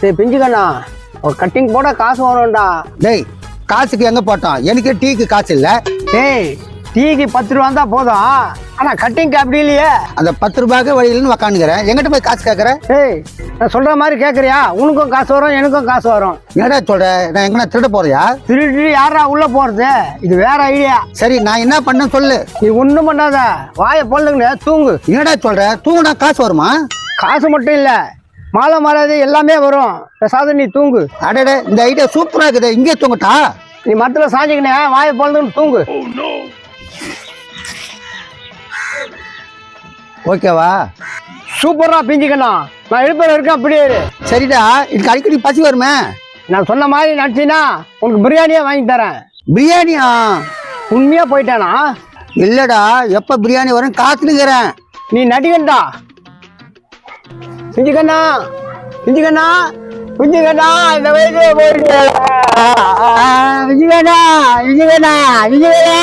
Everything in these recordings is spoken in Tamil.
சரி பிஞ்சுக்கண்ணா ஒரு கட்டிங் போட காசு வரும்டா. டேய் காசுக்கு எங்க போட்டோம்? எனக்கு டீக்கு காசு இல்ல. டேய் டீக்கு 10 ரூபா தான் போதும். ஆனா கட்டிங் அப்படி இல்லையே. அந்த 10 ரூபாய்க்கு வழியிலன்னு உக்காந்துக்கிறேன். எங்கிட்ட போய் காசு கேட்கறேன்? டேய் நான் சொல்ற மாதிரி கேட்கறியா? உனக்கும் காசு வரும் எனக்கும் காசு வரும். என்னடா சொல்ற? நான் எங்கன்னா திருட போறியா? திருட்டு யாரா உள்ள போறது? இது வேற ஐடியா. சரி நான் என்ன பண்ண சொல்லு. நீ ஒண்ணும் பண்ணாத, வாயை பொண்ணுங்க தூங்கு. என்னடா சொல்ற? தூங்குனா காசு வருமா? காசு மட்டும் இல்ல, மாலை மரியாதை எல்லாமே வரும். பேசாத நீ தூங்கு. அடடே இந்த ஐடியா சூப்பரா இருக்குது. இங்கே தூங்கட்டா? நீ மரத்துல சாஞ்சிக்கினே வாயை பொண்ணுன்னு தூங்கு. ஓகேவா? சூப்பரா பிஞ்சுக்கணும். நான் எழுப்பல இருக்கேன், அப்படியே இரு. சரிடா, இதுக்கு அடிக்கடி பசி வருமே. நான் சொன்ன மாதிரி நடிச்சினா உனக்கு பிரியாணியே வாங்கி தரேன். பிரியாணியா? உண்மையா போயிட்டானா? இல்லடா, எப்ப பிரியாணி வரும் காத்துனுக்கிறேன். நீ நடிகண்டா. பிஞ்சுக்கண்ணா பிஞ்சுக்கண்ணா பிஞ்சுக்கண்ணா இந்த வயசுல போயிட்டு பிஞ்சுக்கண்ணா பிஞ்சுக்கண்ணா பிஞ்சுக்கண்ணா.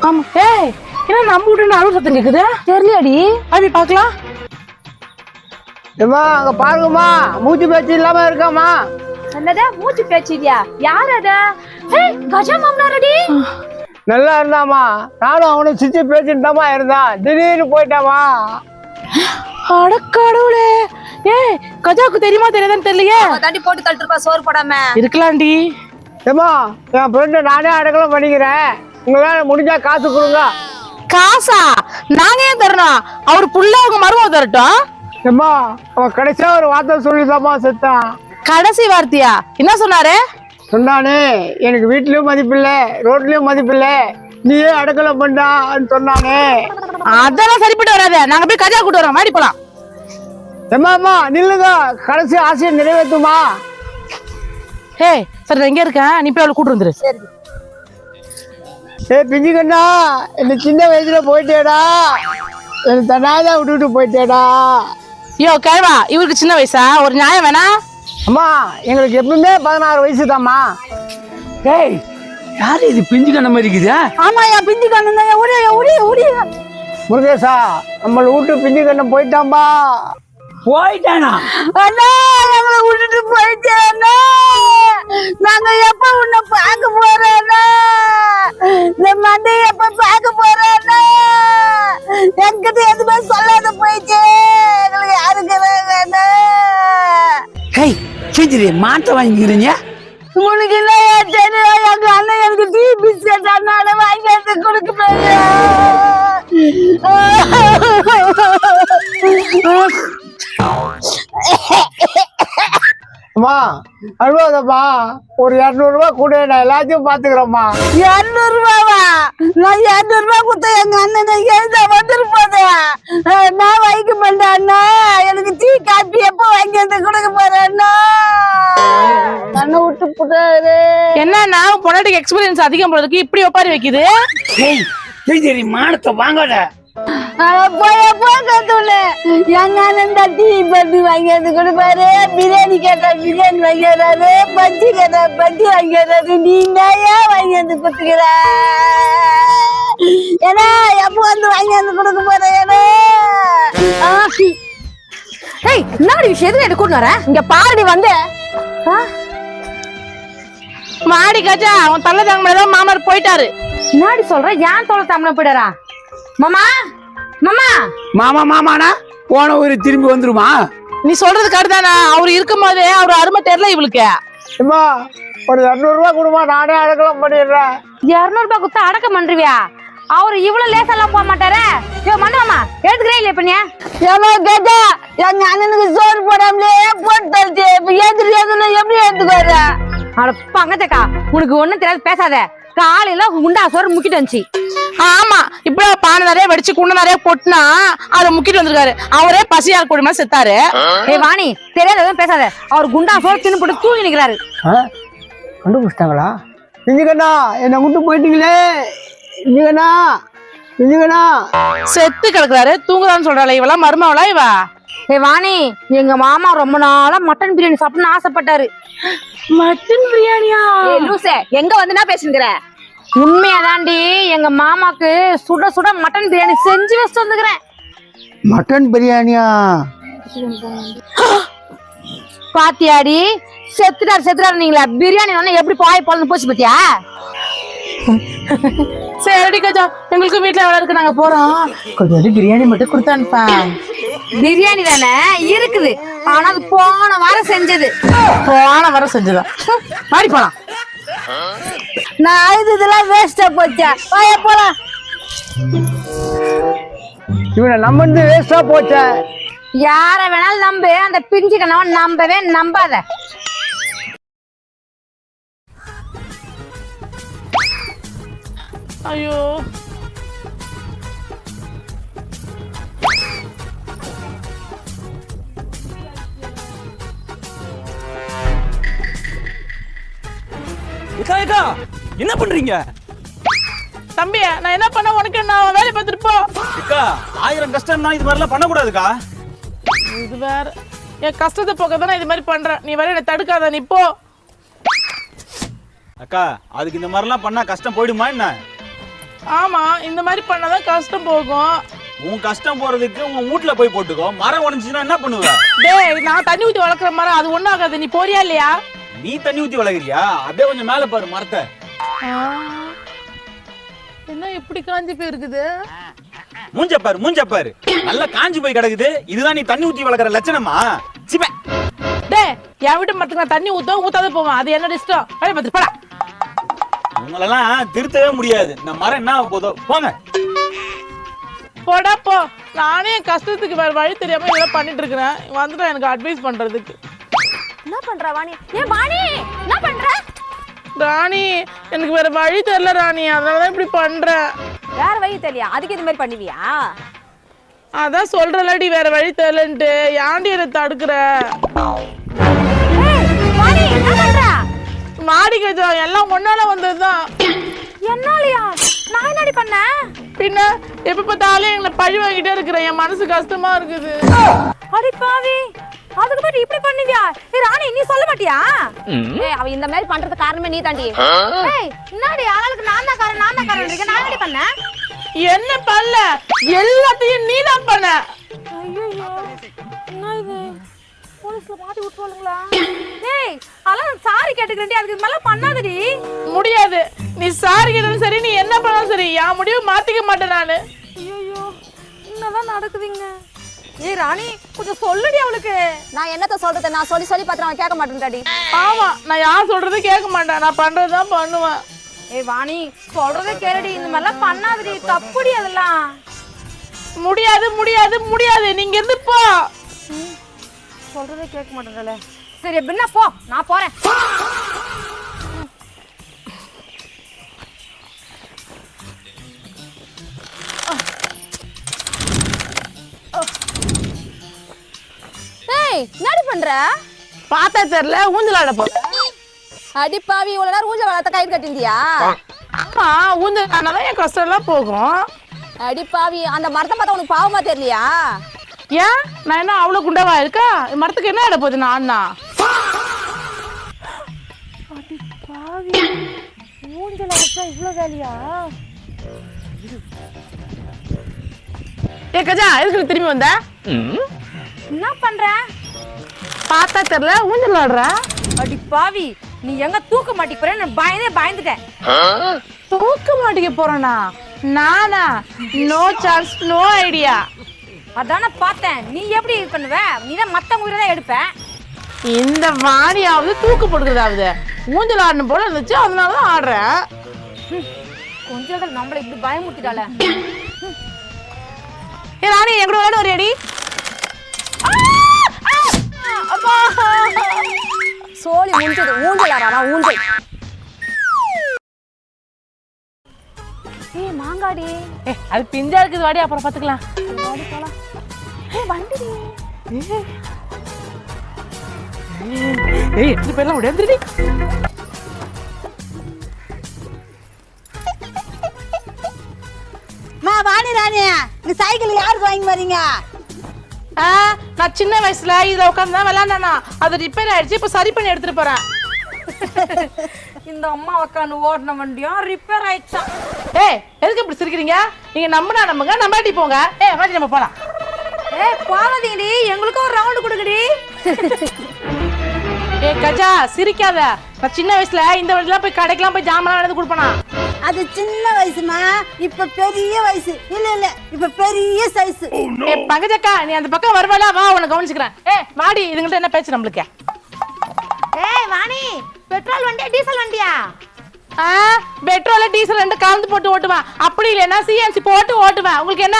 ஆமா. ஏய் என்ன நம்ம வீட்டு அழுவ சத்தம் கேக்குது? தெரியலடி. அப்படி பாக்கலாம். ஏமா அங்க பாருங்கம்மா, மூச்சு பேச்சு இல்லாம இருக்காமா. என்னடா மூச்சு பேச்சியா? யார் அத? ஏய் கஜா மாமனாரடி. நல்லா இருந்தாமா, நானும் அவனும் சிரிச்சு பேசிட்டாமா இருந்தான். திடீர்னு போயிட்டாமா. அட கடவுளே. ஏய் கஜாக்கு தெரியுமா தெரியாதான்னு தெரியலையே. தாண்டி போட்டு கழட்டுப்பா சோறு போடாம. இருக்கலாம்டி. ஏமா என் ஃப்ரெண்டு நானே அடக்கலாம் பண்ணிக்கிறேன். உங்களால முடிஞ்சா காசு கொடுங்க. காசா? நாங்க ஏன் தரணும்? அவர் புள்ள அவங்க மருமக தரட்டும். ஏமா அவன் கடைசியா ஒரு வார்த்தை சொல்லிதாமா செத்தான். கடைசி வார்த்தையா? என்ன சொன்னாரு? சொன்னானே, எனக்கு வீட்லயும் மதிப்பில்ல ரோட்லயும் மதிப்பில்ல, நீயே அடக்கலம் பண்ணான்னு சொன்னானே. அதெல்லாம் சரிப்பட்டு வராது. நாங்க போய் கஜா கூட்டு வரோம். மாடி போலாம். ஏமா நில்லுங்க, கடைசி ஆசையை நிறைவேற்றுமா. ஏய் சரி நான் எங்க இருக்கேன், நீ போய் அவளை கூட்டு வந்துரு. ஏ பிஞ்சுக்கண்ணா, என்ன சின்ன வயசுல போயிட்டேடா, எனக்கு தன்னாதான் விட்டுட்டு போயிட்டேடா. ஐயோ கேள்வா, இவருக்கு சின்ன வயசா? ஒரு நியாயம் வேணா? அம்மா எங்களுக்கு எப்பவுமே 16 வயசு தாம்மா. டேய் யாரு இது பிஞ்சு கண்ண மாதிரி இருக்குதா? ஆமா என் பிஞ்சு கண்ணு தான். ஓடி முருகேசா, நம்மள விட்டு பிஞ்சுக்கண்ணன் போயிட்டாம்பா. போயிட்டானா? அண்ணா எங்களை விட்டுட்டு போயிட்டேன்னா நாங்க எப்ப உன்னை பார்க்க போறோம்னா? இந்த மண்டை எப்ப பார்க்க போறோம்னா? என்கிட்ட எதுவுமே சொல்லாத போயிட்டு எங்களுக்கு யாருக்கு? ஹேய் செஞ்சிரு மாட்ட வாங்கிக்கிறீங்க. உனக்கு என்ன தெரியும்? எங்க அண்ணன் எனக்கு டீ பிஸ்கட் அண்ணால வாங்கி வந்து கொடுக்க அம்மா அழுவாதம்மா, ஒரு 200 ரூபாய் கூட, நான் எல்லாத்தையும் பாத்துக்கிறேம்மா. 200 ரூபாவா? நான் 200 ரூபாய் கொடுத்த எங்க அண்ணனை எழுத வந்துருப்போது. நான் வாங்கிக்க மாட்டேன் அண்ணா. எனக்கு டீ காப்பி எப்ப வாங்கி வந்து கொடுக்க போறேன் அண்ணா? அண்ணா விட்டு போட்டாரு. என்ன நான் பொண்டாட்டிக்கு எக்ஸ்பீரியன்ஸ் அதிகம் போறதுக்கு இப்படி ஒப்பாரி வைக்குது? ஹேய் செஞ்சிரு மானத்தை வாங்காத. எங்க அண்ணன் டீ பட்டி வாங்கி வந்து கொடுப்பாரு. பிரியாணி கேட்டா பிரியாணி வாங்கிறாரு. பஜ்ஜி கேட்டா பஜ்ஜி வாங்கிறாரு. நீங்க ஏன் வாங்கி வந்து கொடுத்துக்கிற? ஏன்னா எப்ப வந்து வாங்கி வந்து கொடுக்க போறேன்? என்னடி விஷயம்? எதுக்கு என்ன கூட்டு வர? இங்க பாருடி வந்து. மாடி கஜா அவன் தள்ள தாங்க முடியாத மாமனார் போயிட்டாரு. என்னடி சொல்ற? ஏன் தோலை தமிழ போயிடாரா? மாமா மாமா மாமா மாமானா போன ஊரு திரும்பி வந்துருமா? நீ சொல்றது கருதானா? அவரு இருக்கும் போதே அவர் அருமை தெரியல இவளுக்கு. அம்மா ஒரு 200 ரூபாய் கொடுமா, நானே அடக்கலாம் பண்ணிடுறேன். 200 ரூபாய் கொடுத்தா அடக்கம் பண்றியா? அவரு இவ்வளவு லேசெல்லாம் போக மாட்டாரு. மண்டமாமா எடுத்துக்கிறே இல்லையா பண்ணி? ஏமா கேட்டா எங்க அண்ணனுக்கு சோறு போடாமலே போட்டு தருச்சு. இப்ப ஏத்துட்டு எப்படி எடுத்துக்காரு? அட பங்கச்சக்கா, உனக்கு ஒண்ணும் தெரியாது, பேசாத. காலையில குண்டா சோறு முக்கிட்டு வந்துச்சு. ஆமா இப்ப பானை நிறைய வெடிச்சு குண்டை நிறைய பொட்டுனா அதை முக்கிட்டு வந்திருக்காரு. அவரே பசியால் கூடமா செத்தாரு. ஏய் வாணி, தெரியாத பேசாத. அவர் குண்டா சோறு தின்னு போட்டு தூங்கி நிக்கிறாரு. கண்டுபிடிச்சிட்டாங்களா? பிஞ்சுக்கண்ணா என்னை விட்டு போயிட்டீங்களே. பிஞ்சுக்கண்ணா பிஞ்சுக்கண்ணா செத்து கிடக்குறாரு. தூங்குறான்னு சொல்றாள் இவெல்லாம் மருமவளா இவ? ஏய் வாணி, எங்க மாமா ரொம்ப நாளா மட்டன் பிரியாணி சாப்பிடணும்னு ஆசைப்பட்டாரு. மட்டன் பிரியாணியா? லூசே, எங்க வந்துனா பேசுங்கிற? உண்மையாதாண்டி எங்க மாமாக்கு சுட சுட மட்டன் பிரியாணி செஞ்சு வச்சுட்டு வந்துக்கிறேன். மட்டன் பிரியாணியா? பாத்தியாடி செத்துட்டாரு நீங்களா பிரியாணி எப்படி பாய் பொழந்து போச்சு பாத்தியா? சரி கொஞ்சம் எங்களுக்கு வீட்டுல எவ்வளவு இருக்கு நாங்க போறோம். கொஞ்சம் பிரியாணி மட்டும் கொடுத்து அனுப்பா. பிரியாணி தானே இருக்குது, ஆனா அது போன வாரம் செஞ்சது. மாறி போலாம். நான் இதெல்லாம் வேஸ்டா போச்சா? வாயா போலாம். இவனை நம்பந்து வேஸ்டா போச்ச. யார வேணாலும் நம்பு, அந்த பிஞ்சு கண்ணவன் நம்பவே நம்பாத. ஐயோ என்ன பண்றீங்க? தம்பி, நான் என்ன பண்ண உனக்கு என்ன? வேலை பார்த்துட்டு போ. அக்கா 1000 கஷ்டம் தான், இது மாதிரிலாம் பண்ணக்கூடாதுக்கா. இது வேற என் கஷ்டத்தை போக்க தானே இது மாதிரி பண்றேன். நீ வேற என்ன தடுக்காத, நீ போ. அக்கா அதுக்கு இந்த மாதிரிலாம் பண்ணா கஷ்டம் போயிடுமா என்ன? ஆமா, இந்த மாதிரி பண்ணாதான் கஷ்டம் போகும். உன் கஷ்டம் போறதுக்கு உன் வீட்டுல போய் போட்டுக்கோ. மரம் உடஞ்சுன்னா என்ன பண்ணுவ? டேய், நான் தண்ணி ஊத்தி வளர்க்குற மரம், அது ஒண்ணும் ஆகாது. நீ போறியா இல்லையா? நீ தண்ணி ஊத்தி வளர்க்குறியா? அப்படியே கொஞ்சம் மேல பாரு மரத்தை. என்ன இப்படி காஞ்சி போயிருக்குது? மூஞ்ச பாரு நல்லா காஞ்சி போய் கிடக்குது. இதுதான் நீ தண்ணி ஊத்தி வளர்க்குற லட்சணமா? சிப்ப. டேய், என் வீட்டு மரத்துக்கு நான் தண்ணி ஊத்தாத போவேன். அது என்னோட இஷ்டம். வேலை பார்த்துட்டு போடா. உங்களெல்லாம் திருத்தவே முடியாது. இந்த மரம் என்ன போதோ போங்க. போடா போ. நானே என் கஷ்டத்துக்கு வேற வழி தெரியாம இதெல்லாம் பண்ணிட்டு இருக்கிறேன். வந்துட்டு எனக்கு அட்வைஸ் பண்றதுக்கு. என்ன பண்ற வாணி? ஏன் வாணி என்ன பண்ற? ராணி, எனக்கு வேற வழி தெரியல ராணி, அதனாலதான் இப்படி பண்றேன். வேற வழி தெரியல, அதுக்கு இது மாதிரி பண்ணுவியா? அதான் சொல்றலடி வேற வழி தெரியலன்ட்டு. ஏன்டி என்ன தடுக்கிற? வாணி என்ன பண்ற? மாடி கஜம் எல்லாம் ஒன்னால வந்ததுதான். என்னாலயா? நான் என்னடி பண்ண? பின்ன எப்ப பார்த்தாலும் எங்களை பழி வாங்கிட்டே இருக்கிறேன். என் மனசு கஷ்டமா இருக்குது. அடி பாவி, அதுக்கு போய் இப்படி பண்ணுவியா? ராணி, நீ சொல்ல மாட்டியா? அவ இந்த மாதிரி பண்றது காரணமே நீ தாண்டி. என்னடி ஆளுக்கு நான் தான் காரணம் நான் என்னடி பண்ண? என்ன பண்ணல? எல்லாத்தையும் நீ தான் பண்ண. ஐயோ, என்ன இது? போலீஸ்ல மாட்டி விட்டுருவாங்களா? டேய், அதெல்லாம் சாரி கேட்டுக்கிறேன்டி, அதுக்கு மேல பண்ணாதடி. முடியாது. நீ சாரி கேட்டாலும் சரி, நீ என்ன பண்ணாலும் சரி, என் முடிவு மாத்திக்க மாட்டேன் நானு. ஐயோ, என்னதான் நடக்குதுங்க? ஏய் ராணி, கொஞ்சம் சொல்லுடி அவளுக்கு. நான் என்னத்த சொல்றது? நான் சொல்லி பார்த்தா அவன் கேட்க மாட்டேன்டாடி. ஆமா, நான் யார் சொல்றது கேட்க மாட்டேன். நான் பண்றதுதான் பண்ணுவேன். ஏய் வாணி, சொல்றத கேளுடி. இந்த மாதிரிலாம் பண்ணாதடி, தப்புடி அதெல்லாம். முடியாது. நீங்க இருந்து போ. சொல்றதே கேட்க மாட்டேங்கல. சரி, என்ன போ, நான் போறேன். ஏய், என்னடி பண்ற? பாத்தா தெரியல, ஊஞ்சலாட போ. அடி பாவி, இவ்வளவு நேரம் ஊஞ்சல் வளர்த்த கயிறு கட்டிந்தியா? ஆமா, ஊஞ்சலானாதான் என் கஷ்டம் எல்லாம் போகும். அடி பாவி, அந்த மரத்தை பார்த்தா உனக்கு பாவமா தெரியலையா? ஏன் நான் என்ன அவ்வளவு குண்டவா இருக்கா? மரத்துக்கு என்ன இட போகுது? நான் அடி பாவி, ஊஞ்சல் வளர்த்தா இவ்வளவு வேலையா? ஏ கஜா, எதுக்கு திரும்பி வந்த? என்ன பண்ற? பார்த்தா தெரியல, ஊஞ்சல் ஆடுற. அடி பாவி, நீ எங்க தூக்க மாட்டிக்க போற? நான் பயந்துட்டேன். தூக்க மாட்டிக்க போறேனா? நானா? No chance, no idea. அதான பார்த்தேன். நீ எப்படி இது பண்ணுவ? நீ தான் மத்தவங்க உயிரை தான் எடுப்ப. இந்த வாணியாவது தூக்கு போடுறதாவது ஊஞ்சல் ஆடணும் போல இருந்துச்சு, அதனாலதான் ஆடுறேன். கொஞ்சம் நம்மள இப்படி பயமுறுத்திட்டால. ஏ ராணி, என் கூட விளையாட வரையாடி? சோழி முடிஞ்சது. ஊஞ்சல் ஆடுறா, ஊஞ்சல். ஏய் மாங்காடி, அது பிஞ்சா இருக்குது, வாடி அப்புறம் பாத்துக்கலாம். வாடி போலாம். ஏய் வண்டிடி. ஏய், எத்தனை பேர்லாம் உடையந்துடி. வாணி ராணி, இந்த சைக்கிள் யாருக்கு வாங்கி வரீங்க? நான் சின்ன வயசுல இதுல உட்காந்து தான் விளையாண்டா. அது ரிப்பேர் ஆயிடுச்சு, இப்ப சரி பண்ணி எடுத்துட்டு போறேன். இந்த அம்மா உட்காந்து ஓடின வண்டியும் ரிப்பேர் ஆயிடுச்சா? ஏய், எதுக்கு இப்படி சிரிக்கிறீங்க? நீங்க நம்புங்க, நம்பாட்டி போங்க. ஏய் வாடி, நம்ம போலாம். ஏய் போகாதீங்கடி, எங்களுக்கும் ஒரு ரவுண்ட் கொடுங்கடி. ஏ கஜா சிரிக்காத. நான் சின்ன வயசுல இந்த வழிலாம் போய் கடைக்கெல்லாம் போய் ஜாமான் எடுத்து கொடுப்பேனா. அது சின்ன வயசுமா, இப்ப பெரிய வயசு. இல்ல இப்ப பெரிய சைஸ். ஏ பங்கஜக்கா நீ அந்த பக்கம் வருவாளா? வா உன்னை கவனிச்சுக்கிறேன். ஏ வாடி, இதுங்கள்ட்ட என்ன பேச்சு நம்மளுக்கு? ஏய் வாணி, பெட்ரோல் வண்டியா டீசல் வண்டியா? பெட்ரோல் டீசல் ரெண்டு கலந்து போட்டு ஓட்டுவேன். அப்படி இல்லைன்னா சிஎன்சி போட்டு ஓட்டுவேன். உங்களுக்கு என்ன?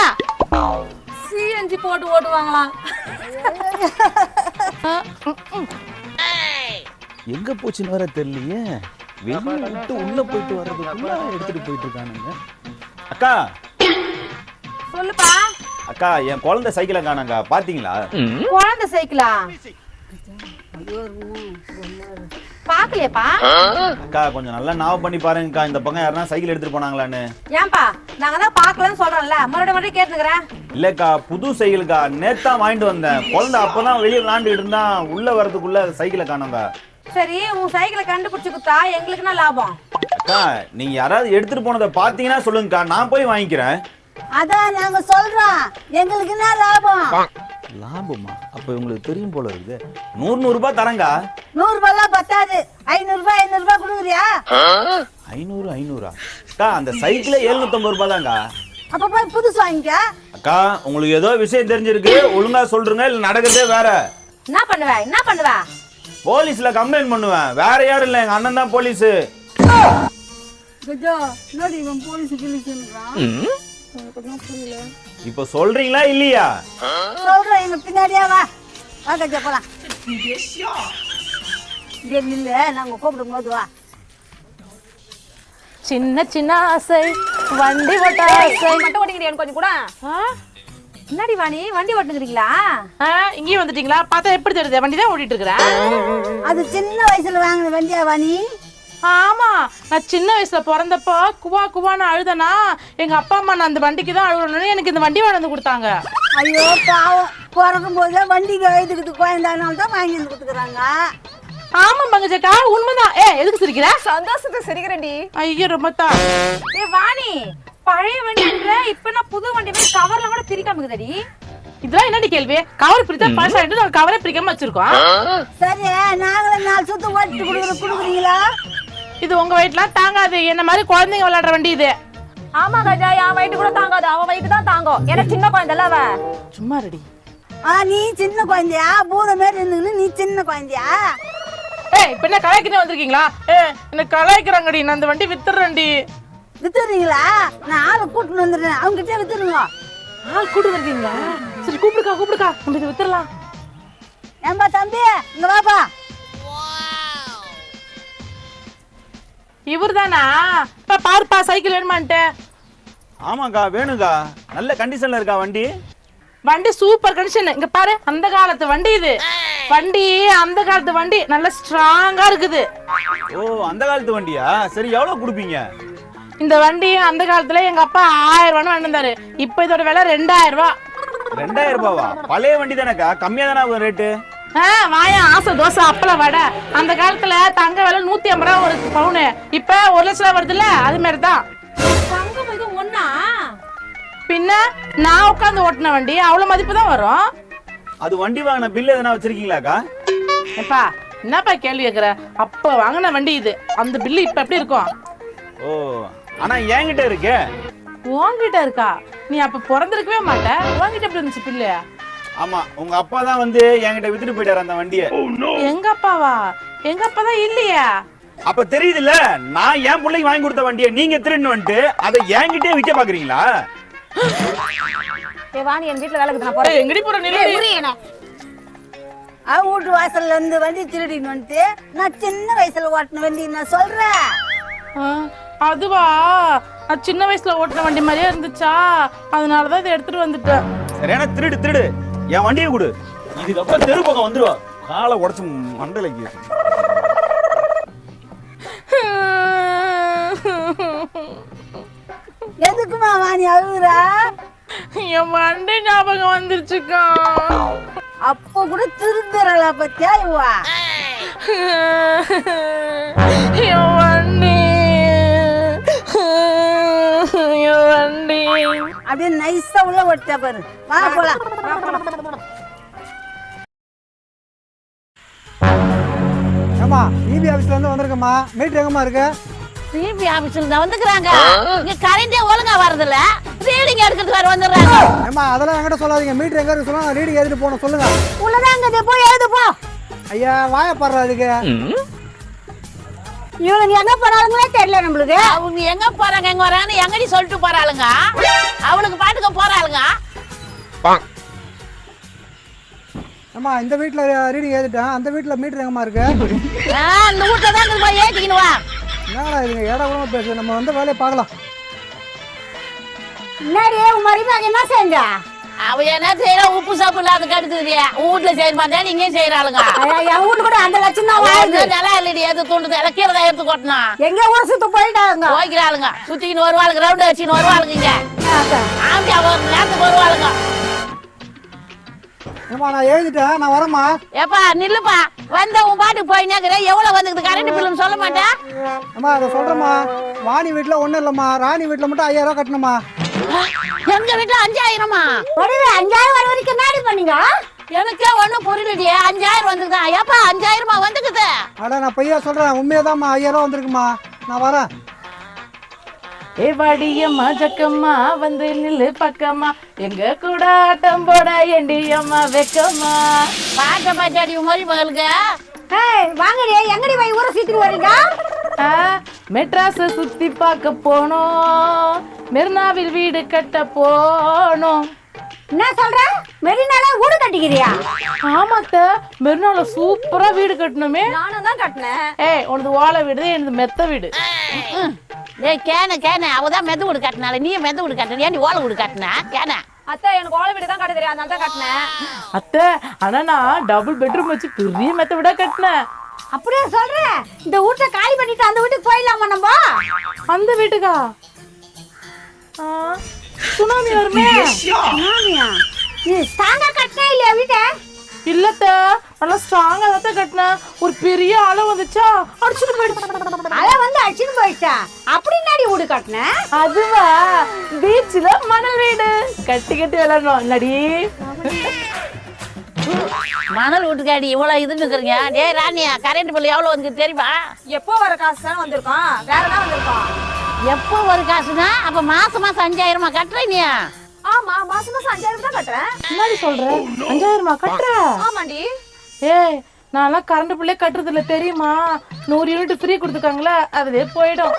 சிஎன்ஜி போட்டு ஓட்டுவாங்களாம். எங்க போச்சுன்னு வர தெரியலையே. வெளியே விட்டு உள்ள போயிட்டு வர்றதுக்குள்ள எடுத்துட்டு போயிட்டு இருக்கானுங்க. அக்கா சொல்லுப்பா. அக்கா என் குழந்தை சைக்கிளை காணாங்க, பாத்தீங்களா? குழந்தை சைக்கிளா? பாக்கலையேப்பா. அக்கா கொஞ்சம் நல்லா ஞாபகம் பண்ணி பாருங்கக்கா, இந்த பக்கம் யாருன்னா சைக்கிள் எடுத்துட்டு போனாங்களான்னு. ஏன்பா நாங்க தான் பாக்கலன்னு சொல்றோம்ல, மறுபடியும் கேட்டுக்கிறேன். இல்லக்கா புது சைக்கிளுக்கா, நேத்தான் வாங்கிட்டு வந்தேன். குழந்தை அப்பதான் வெளியே விளாண்டுட்டு இருந்தா, உள்ள வரதுக்குள்ள சைக்கிளை காணோங்க. சரி உன் சைக்கிளை கண்டுபிடிச்சு கொடுத்தா எங்களுக்கு என்ன லாபம்? அக்கா நீங்க யாராவது எடுத்துட்டு போனதை பாத்தீங்கன்னா சொல்லுங்கக்கா, நான் போய் வாங்கிக்கிறேன். அதான் நாங்க சொல்றோம், எங்களுக்கு என்ன லாபம்? லாபமா? அப்ப உங்களுக்கு தெரியும் போல இருக்கு. 100 ரூபாய் தரங்க. 100 ரூபாய் பத்தாது. 500 ரூபாய் கொடுக்குறியா? 500 அக்கா அந்த சைக்கிளே 750 ரூபாய் தாங்க. அப்ப போய் புதுசு வாங்கிக்க. அக்கா உங்களுக்கு ஏதோ விஷயம் தெரிஞ்சிருக்கு, ஒழுங்கா சொல்றீங்க, இல்ல நடக்கிறதே வேற. என்ன பண்ணுவ? போலீஸ்ல கம்ப்ளைண்ட் பண்ணுவேன். வேற யாரும் இல்ல, எங்க அண்ணன் தான் போலீஸ். இப்ப சொல்றீங்களா இல்லையா? சொல்றேன், எங்க பின்னாடியே வா. வா கஜா போலாம். இல்ல நாங்க கூப்பிடும் போது வா. சின்ன சின்ன ஆசை வண்டி ஓட்ட ஆசை. மட்டும் ஓட்டிக்கிறீங்க கொஞ்சம் கூட. என்னடி வாணி வண்டி ஓட்டுக்கிறீங்களா? இங்கேயும் வந்துட்டீங்களா? பார்த்தா எப்படி தெரியுது? வண்டி தான் ஓட்டிட்டு இருக்கிறேன். அது சின்ன வயசுல வாங்கின வண்டியா வாணி? ஆமா, நான் சின்ன வயசுல பிறந்தப்போ குவா குவான்னு அழுதனா எங்க அப்பா அம்மா நான் அந்த வண்டிக்கு தான் அழுகணும்னு எனக்கு இந்த வண்டி வாங்கி கொடுத்தாங்க. ஐயோ பாவம், பிறக்கும் போதே வண்டிக்கு வயதுக்கு குழந்தைனால தான் வாங்கி வந்து கொடுத்துக்கிறாங்க. ஆமா பங்கஜக்கா உண்மைதான். எதுக்கு சிரிக்கிற? சந்தோஷத்தை சிரிக்கிறேன்டி. ஐயோ ரொம்ப தான். வாணி பழைய வண்டின்ற இப்ப நான் புது வண்டி மாதிரி கவர்ல கூட பிரிக்காம இருக்குதடி. இதெல்லாம் என்னடி கேள்வி? கவர் பிரிச்சா பழசாயிட்டு நாங்க கவரை பிரிக்காம வச்சிருக்கோம். சரி நாங்களே 4 சுத்து ஓட்டிட்டு கொடுக்குறீங்களா? இது உங்க வயிற்றுலாம் தாங்காது. என்ன மாதிரி குழந்தைங்க விளையாடுற வண்டி இது. ஆமா கஜா, என் வயிற்று கூட தாங்காது, அவன் வயிற்று தான் தாங்கும். எனக்கு சின்ன குழந்தைல அவ. சும்மா ரெடி. நீ சின்ன குழந்தையா? பூத மாதிரி இருந்துன்னு நீ சின்ன குழந்தையா? இப்ப என்ன கலாய்க்கிட்டே வந்திருக்கீங்களா? என்ன கலாய்க்கிறாங்கடி. நான் அந்த வண்டி வித்துறேன்டி. வித்துறீங்களா? நான் ஆளை கூட்டிட்டு வந்துடுறேன், அவங்க கிட்டே வித்துருங்க. ஆள் கூட்டு வருவீங்களா? சரி கூப்பிடுக்கா நம்ம இதை வித்துடலாம். ஏன்பா தம்பி இங்க வாப்பா. இவர் தானா? இப்ப பாருப்பா சைக்கிள் வேணுமான்ட்டு. ஆமாக்கா வேணுங்கா, நல்ல கண்டிஷன்ல இருக்கா வண்டி. வண்டி சூப்பர் கண்டிஷன். இங்க பாரு, அந்த காலத்து வண்டி இது. வண்டி அந்த காலத்து வண்டி, நல்ல ஸ்ட்ராங்கா இருக்குது. ஓ அந்த காலத்து வண்டியா? சரி எவ்வளவு கொடுப்பீங்க? இந்த வண்டி அந்த காலத்துல எங்க அப்பா 1000 ரூபான்னு வாங்கினாரு. இப்ப இதோட விலை 2000 ரூபாய். 2000 ரூபாவா? பழைய வண்டி தானேக்கா, கம்மியா தானே ஆகும் ரேட்டு. வாயா ஆசை தோசை அப்பள வடை. அந்த காலத்துல தங்க விலை 150 ரூபா ஒரு பவுனு. இப்ப 1 லட்சம் ரூபா வருதுல்ல, அது மாதிரிதான். தங்கம் இது ஒண்ணா? பின்ன நான் உட்காந்து ஓட்டின வண்டி அவ்வளவு மதிப்பு தான் வரும். அது வண்டி வாங்கின பில் எதனா வச்சிருக்கீங்களாக்கா? எப்பா என்னப்பா கேள்வி கேக்குற? அப்ப வாங்கின வண்டி இது. அந்த பில்லு இப்ப எப்படி இருக்கும்? ஓ ஆனா என்கிட்ட இருக்கே. உன்கிட்ட இருக்கா? நீ அப்ப பிறந்திருக்கவே மாட்ட. உன்கிட்ட எப்படி இருந்துச்சு பில்லு? ஆமா உங்க அப்பா தான் வந்து என்கிட்ட வித்துட்டு போயிட்டாரு அந்த வண்டியை. எங்க அப்பாவா? எங்க அப்பா தான் இல்லையா? அப்ப தெரியுதுல்ல, நான் என் பிள்ளைக்கு வாங்கி கொடுத்த வண்டியை நீங்க திருடின்னு வந்துட்டு அதை என்கிட்டயே விற்க பாக்குறீங்களா? வாணி என் வீட்டுல வேலைக்கு நான் போறேன். எங்கடி போற நிலை? அவன் வீட்டு வாசல்ல இருந்து வண்டி திருடின்னு வந்துட்டு நான் சின்ன வயசுல ஓட்டின வண்டி நான் சொல்றேன். அதுவா? நான் சின்ன வயசுல ஓட்டின வண்டி மாதிரியே இருந்துச்சா, அதனாலதான் இதை எடுத்துட்டு வந்துட்டேன். சரியான திருடு. என் வண்டியை கொடு, இதுக்கப்புறம் தெரு பக்கம் வந்துருவா. காலை உடச்சு மண்டலைக்கு. எதுக்குமா வாணி அழுகுறா? என் வண்டி ஞாபகம் வந்துருச்சுக்கா. அப்ப கூட திருந்துறல பத்தியா இவா? என் வண்டி அப்படியே நைஸா உள்ள ஓட்டா பாரு. வா போலாம். ஏமா இபி ஆஃபீஸ்ல இருந்து வந்திருக்கம்மா. மீட்டர் எங்கம்மா இருக்கு? சிபி ஆபீஸ்ல தான் வந்துக்கிறாங்க. இங்க கரண்டே ஒழுங்கா வரதில்ல. ரீடிங் எடுக்கிறதுக்கு வர வந்துடுறாங்க. ஏமா அதெல்லாம் என்கிட்ட சொல்லாதீங்க. மீட்டர் எங்க இருக்கு சொல்லுங்க. ரீடிங் எழுதிட்டு போன சொல்லுங்க. உள்ளதாங்க போய் எழுது போ. ஐயா வாய பாடுறா அதுக்கு. இவங்க எங்க போறாளுங்களே தெரியல நம்மளுக்கு. அவங்க எங்க போறாங்க எங்க வராங்கன்னு எங்கடி சொல்லிட்டு போறாளுங்க. அவளுக்கு பாட்டுக்க போறாளுங்க. ஏமா இந்த வீட்ல ரீடிங் எழுதிட்டேன். அந்த வீட்ல மீட்டர் எங்கம்மா இருக்கு? அந்த வீட்டுல தான் போய் ஏத்திக்கின்னு வா. என்னடா இதுங்க ஏடா கூடமா பேசு. நம்ம வந்து வேலையை பார்க்கலாம். என்னடி உன் மருமக என்ன செஞ்சா? அவ என்ன செய்யற உப்பு சாப்பு இல்லாத கடுத்துறியா? வீட்டுல செய்ய மாட்டா நீங்க செய்யறாளுங்க. என் வீட்டு கூட அந்த லட்சம் தான் வாழ்ந்து நல்லா இல்லடி. எது தூண்டுது இலக்கிறத எடுத்து கொட்டினா எங்க ஊர சுத்த போயிட்டாங்க. போய்க்கிறாளுங்க. சுத்திக்கின்னு வருவாளுங்க. ரவுண்ட் வச்சுன்னு வருவாளுங்க. இங்க ஆம்பியா ஒரு நேரத்துக்கு வருவாளுங்க. ஏமா நான் எழுதிட்டேன். நான் வரேம்மா. ஏப்பா நில்லுப்பா. வந்த உன் பாட்டுக்கு போய் நேக்குற. எவ்வளவு வந்துக்குது கரண்ட் பில்லுன்னு சொல்ல மாட்டேன். அம்மா அதை சொல்றேம்மா. வாணி வீட்டுல ஒண்ணும் இல்லம்மா. ராணி வீட்டுல மட்டும் 5000 ரூபாய் கட்டணுமா? எங்க வீட்டுல 5000மா? 5000 வர வரைக்கும் நாடி பண்ணீங்க. எனக்கே ஒண்ணும் புரியலடி. 5000 வந்துக்குதா? ஏப்பா 5000மா வந்துக்குது? அட நான் பையா சொல்றேன். உண்மையாதாம்மா 5000 ரூபாய் வந்திருக்குமா. நான் வரேன். ஏ வாடியம்மா ஜக்கம்மா வந்து நில்லு பக்கம்மா எங்க கூட ஆட்டம் போட எண்டியம்மா வெக்கம்மா. பாட்ட பாட்டாடி மொழி மகளுக்கு. வாங்கடி எங்கடி போய் ஊரை சுத்திட்டு வரீங்க? மெட்ராஸ சுத்தி பார்க்க போனோம். மெரினாவில் வீடு கட்ட போனோம். என்ன சொல்ற? மெரினால வீடு கட்டிக்கிறியா? ஆமாத்த மெரினால சூப்பரா வீடு கட்டணுமே. நானும் தான் கட்டினேன். ஏய் உனது ஓலை வீடு எனது மெத்த வீடு. ஏய் கேன அவதான் மெத்த வீடு கட்டினால நீ மெத்த வீடு கட்டின. நீ ஓலை வீடு கட்டின கேன. அத்தை எனக்கு ஓலை வீடு தான் கட்ட தெரியும். அதனால தான் கட்டினேன். அத்தை ஆனா நான் டபுள் பெட்ரூம் வச்சு பெரிய மெத்த வீடா கட்டினேன். அப்படியே சொல்ற? இந்த வீட்டை காலி பண்ணிட்டு அந்த வீட்டுக்கு போயிடலாமா நம்ம? அந்த வீட்டுக்கா? சுனாமி வருமே. சுனாமியா? நீ ஸ்ட்ராங்கா கட்டினா இல்லையா வீட்டை? இல்லத்த நல்லா ஸ்ட்ராங்கா தான் கட்டினேன். ஒரு பெரிய அலை வந்துச்சா அடிச்சுட்டு போயிடுச்சு. அலை வந்து அடிச்சுட்டு போயிடுச்சா? அப்படி நாடி வீடு கட்டின? அதுவா பீச்ல மணல் வீடு கட்டி விளையாடணும் இல்லடி. மணல் வீட்டுக்காடி இவ்வளவு இதுன்னு இருக்கிறீங்க. டேய் ராணியா கரண்ட் பில் எவ்வளவு வந்து தெரியுமா? எப்போ வர காசு தான் வந்திருக்கோம். வேற தான் வந்திருக்கோம். எப்போ ஒரு காசுனா அப்ப மாசம் 5000மா கட்டுற நீ? ஆமா மாசம் 5000 தான் கட்டுறேன். என்னடி சொல்ற? 5000மா கட்டுற? ஆமாண்டி. ஏய் நான்லாம் கரண்ட் பில்லே கட்டுறது இல்ல தெரியுமா? 100 யூனிட் ஃப்ரீ கொடுத்துருக்காங்களா அதுவே போயிடும்.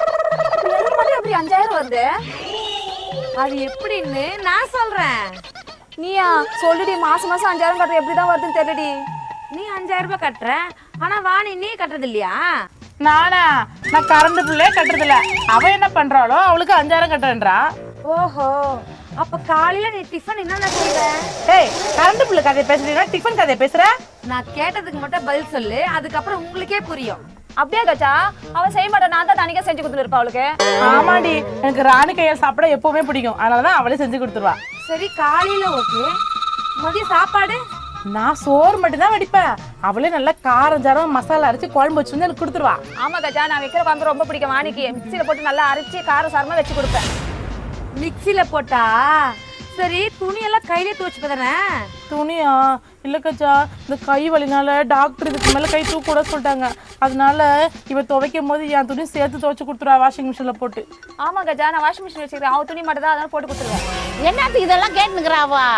மட்டும் எப்படி 5000 வருது? அது எப்படின்னு நான் சொல்றேன். நீயா சொல்லுடி. மாசம் 5000 கட்டுற எப்படிதான் வருதுன்னு தெரியடி. நீ 5000 ரூபாய் கட்டுற. ஆனா வாணி நீ கட்டுறது இல்லையா? நான் கரண்ட் பில்லே கட்டுறது இல்ல. அவ என்ன பண்றாளோ அவளுக்கு 5000 கட்டுறேன்றா. ஓஹோ அப்ப காலையில நீ டிஃபன் என்னென்ன செய்வ? ஏய் கரண்ட் பில்லு கதை பேசுறீங்க டிஃபன் கதை பேசுற? நான் கேட்டதுக்கு மட்டும் பதில் சொல்லு. அதுக்கப்புறம் உங்களுக்கே புரியும். அப்படியே கச்சா அவ செய்ய மாட்டா. நான் தான் தனிக்கா செஞ்சு கொடுத்துருப்பா அவளுக்கு. ஆமாடி எனக்கு ராணி கையால் சாப்பிட எப்பவுமே பிடிக்கும். அதனாலதான் அவளே செஞ்சு கொடுத்துருவா. சரி காலையில ஓகே. மதியம் சாப்பாடு? நான் சோறு மட்டும் தான் வடிப்பேன். அவளே நல்லா காரம் ஜாரம் மசாலா அரைச்சு குழம்பு வச்சு வந்து எனக்கு கொடுத்துருவா. ஆமா கஜா நான் வைக்கிற குழம்பு ரொம்ப பிடிக்கும். வாணிக்கு மிக்சியில போட்டு நல்லா அரைச்சி காரம் சாரமா வச்சு கொடுப்பேன். மிக்சியில போட்டா சரி. துணி எல்லாம் கையிலே துவைச்சு தானே? துணியா? இல்ல கச்சா இந்த கை வலினால டாக்டர் இதுக்கு மேல கை தூக்க கூட சொல்லிட்டாங்க. அதனால இவ துவைக்கும் போது என் துணி சேர்த்து துவைச்சு கொடுத்துருவா வாஷிங் மிஷின்ல போட்டு. ஆமா கஜா நான் வாஷிங் மிஷின் வச்சுக்கிறேன். அவ துணி மட்டும் தான் அதனால போட்டு கொடுத்துருவேன். என்னத்துக்கு இதெல்லாம் கேட்டுக்கிறாவா?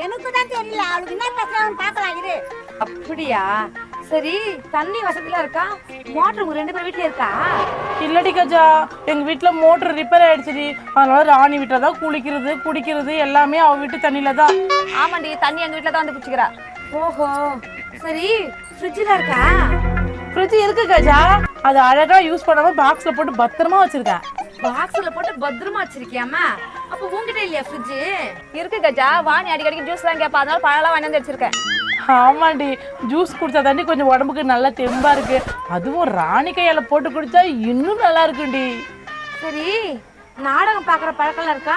எனக்கு தான் தெரியல. அவளுக்கு என்ன பேசுறான்னு பார்க்கலாம் இரு. அப்படியா? சரி தண்ணி வசதிலாம் இருக்கா? மோட்டர் உங்க 2 பேர் வீட்ல இருக்கா? இல்லடி கஜா எங்க வீட்டுல மோட்டர் ரிப்பேர் ஆயிடுச்சுடி. அதனால ராணி வீட்டுல தான் குளிக்கிறது குடிக்கிறது எல்லாமே அவ வீட்டு தண்ணியில தான். ஆமாண்டி தண்ணி எங்க வீட்டுல தான் வந்து பிடிச்சிக்கிறா. ஓஹோ சரி ஃப்ரிட்ஜ்ல இருக்கா? ஃப்ரிட்ஜ் இருக்கு கஜா. அது அழகா யூஸ் பண்ணாம பாக்ஸ்ல போட்டு பத்திரமா வச்சிருக்கேன். பாக்ஸ்ல போட்டு பத்திரமா வச்சிருக்கியாமா? அப்ப உங்ககிட்ட இல்லையா ஃப்ரிட்ஜ்? இருக்கு கஜா. வாணி அடிக்கடி ஜூஸ் எல்லாம் கேப்பா. அதனால பழம் வாங்கி வந்து வச்சிருக்கேன். ஆமாண்டி ஜூஸ் குடிச்சா தாண்டி கொஞ்சம் உடம்புக்கு நல்லா தெம்பா இருக்கு. அதுவும் ராணி கையால போட்டு குடிச்சா இன்னும் நல்லா இருக்குண்டி. சரி நாடகம் பாக்குற பழக்கம் இருக்கா?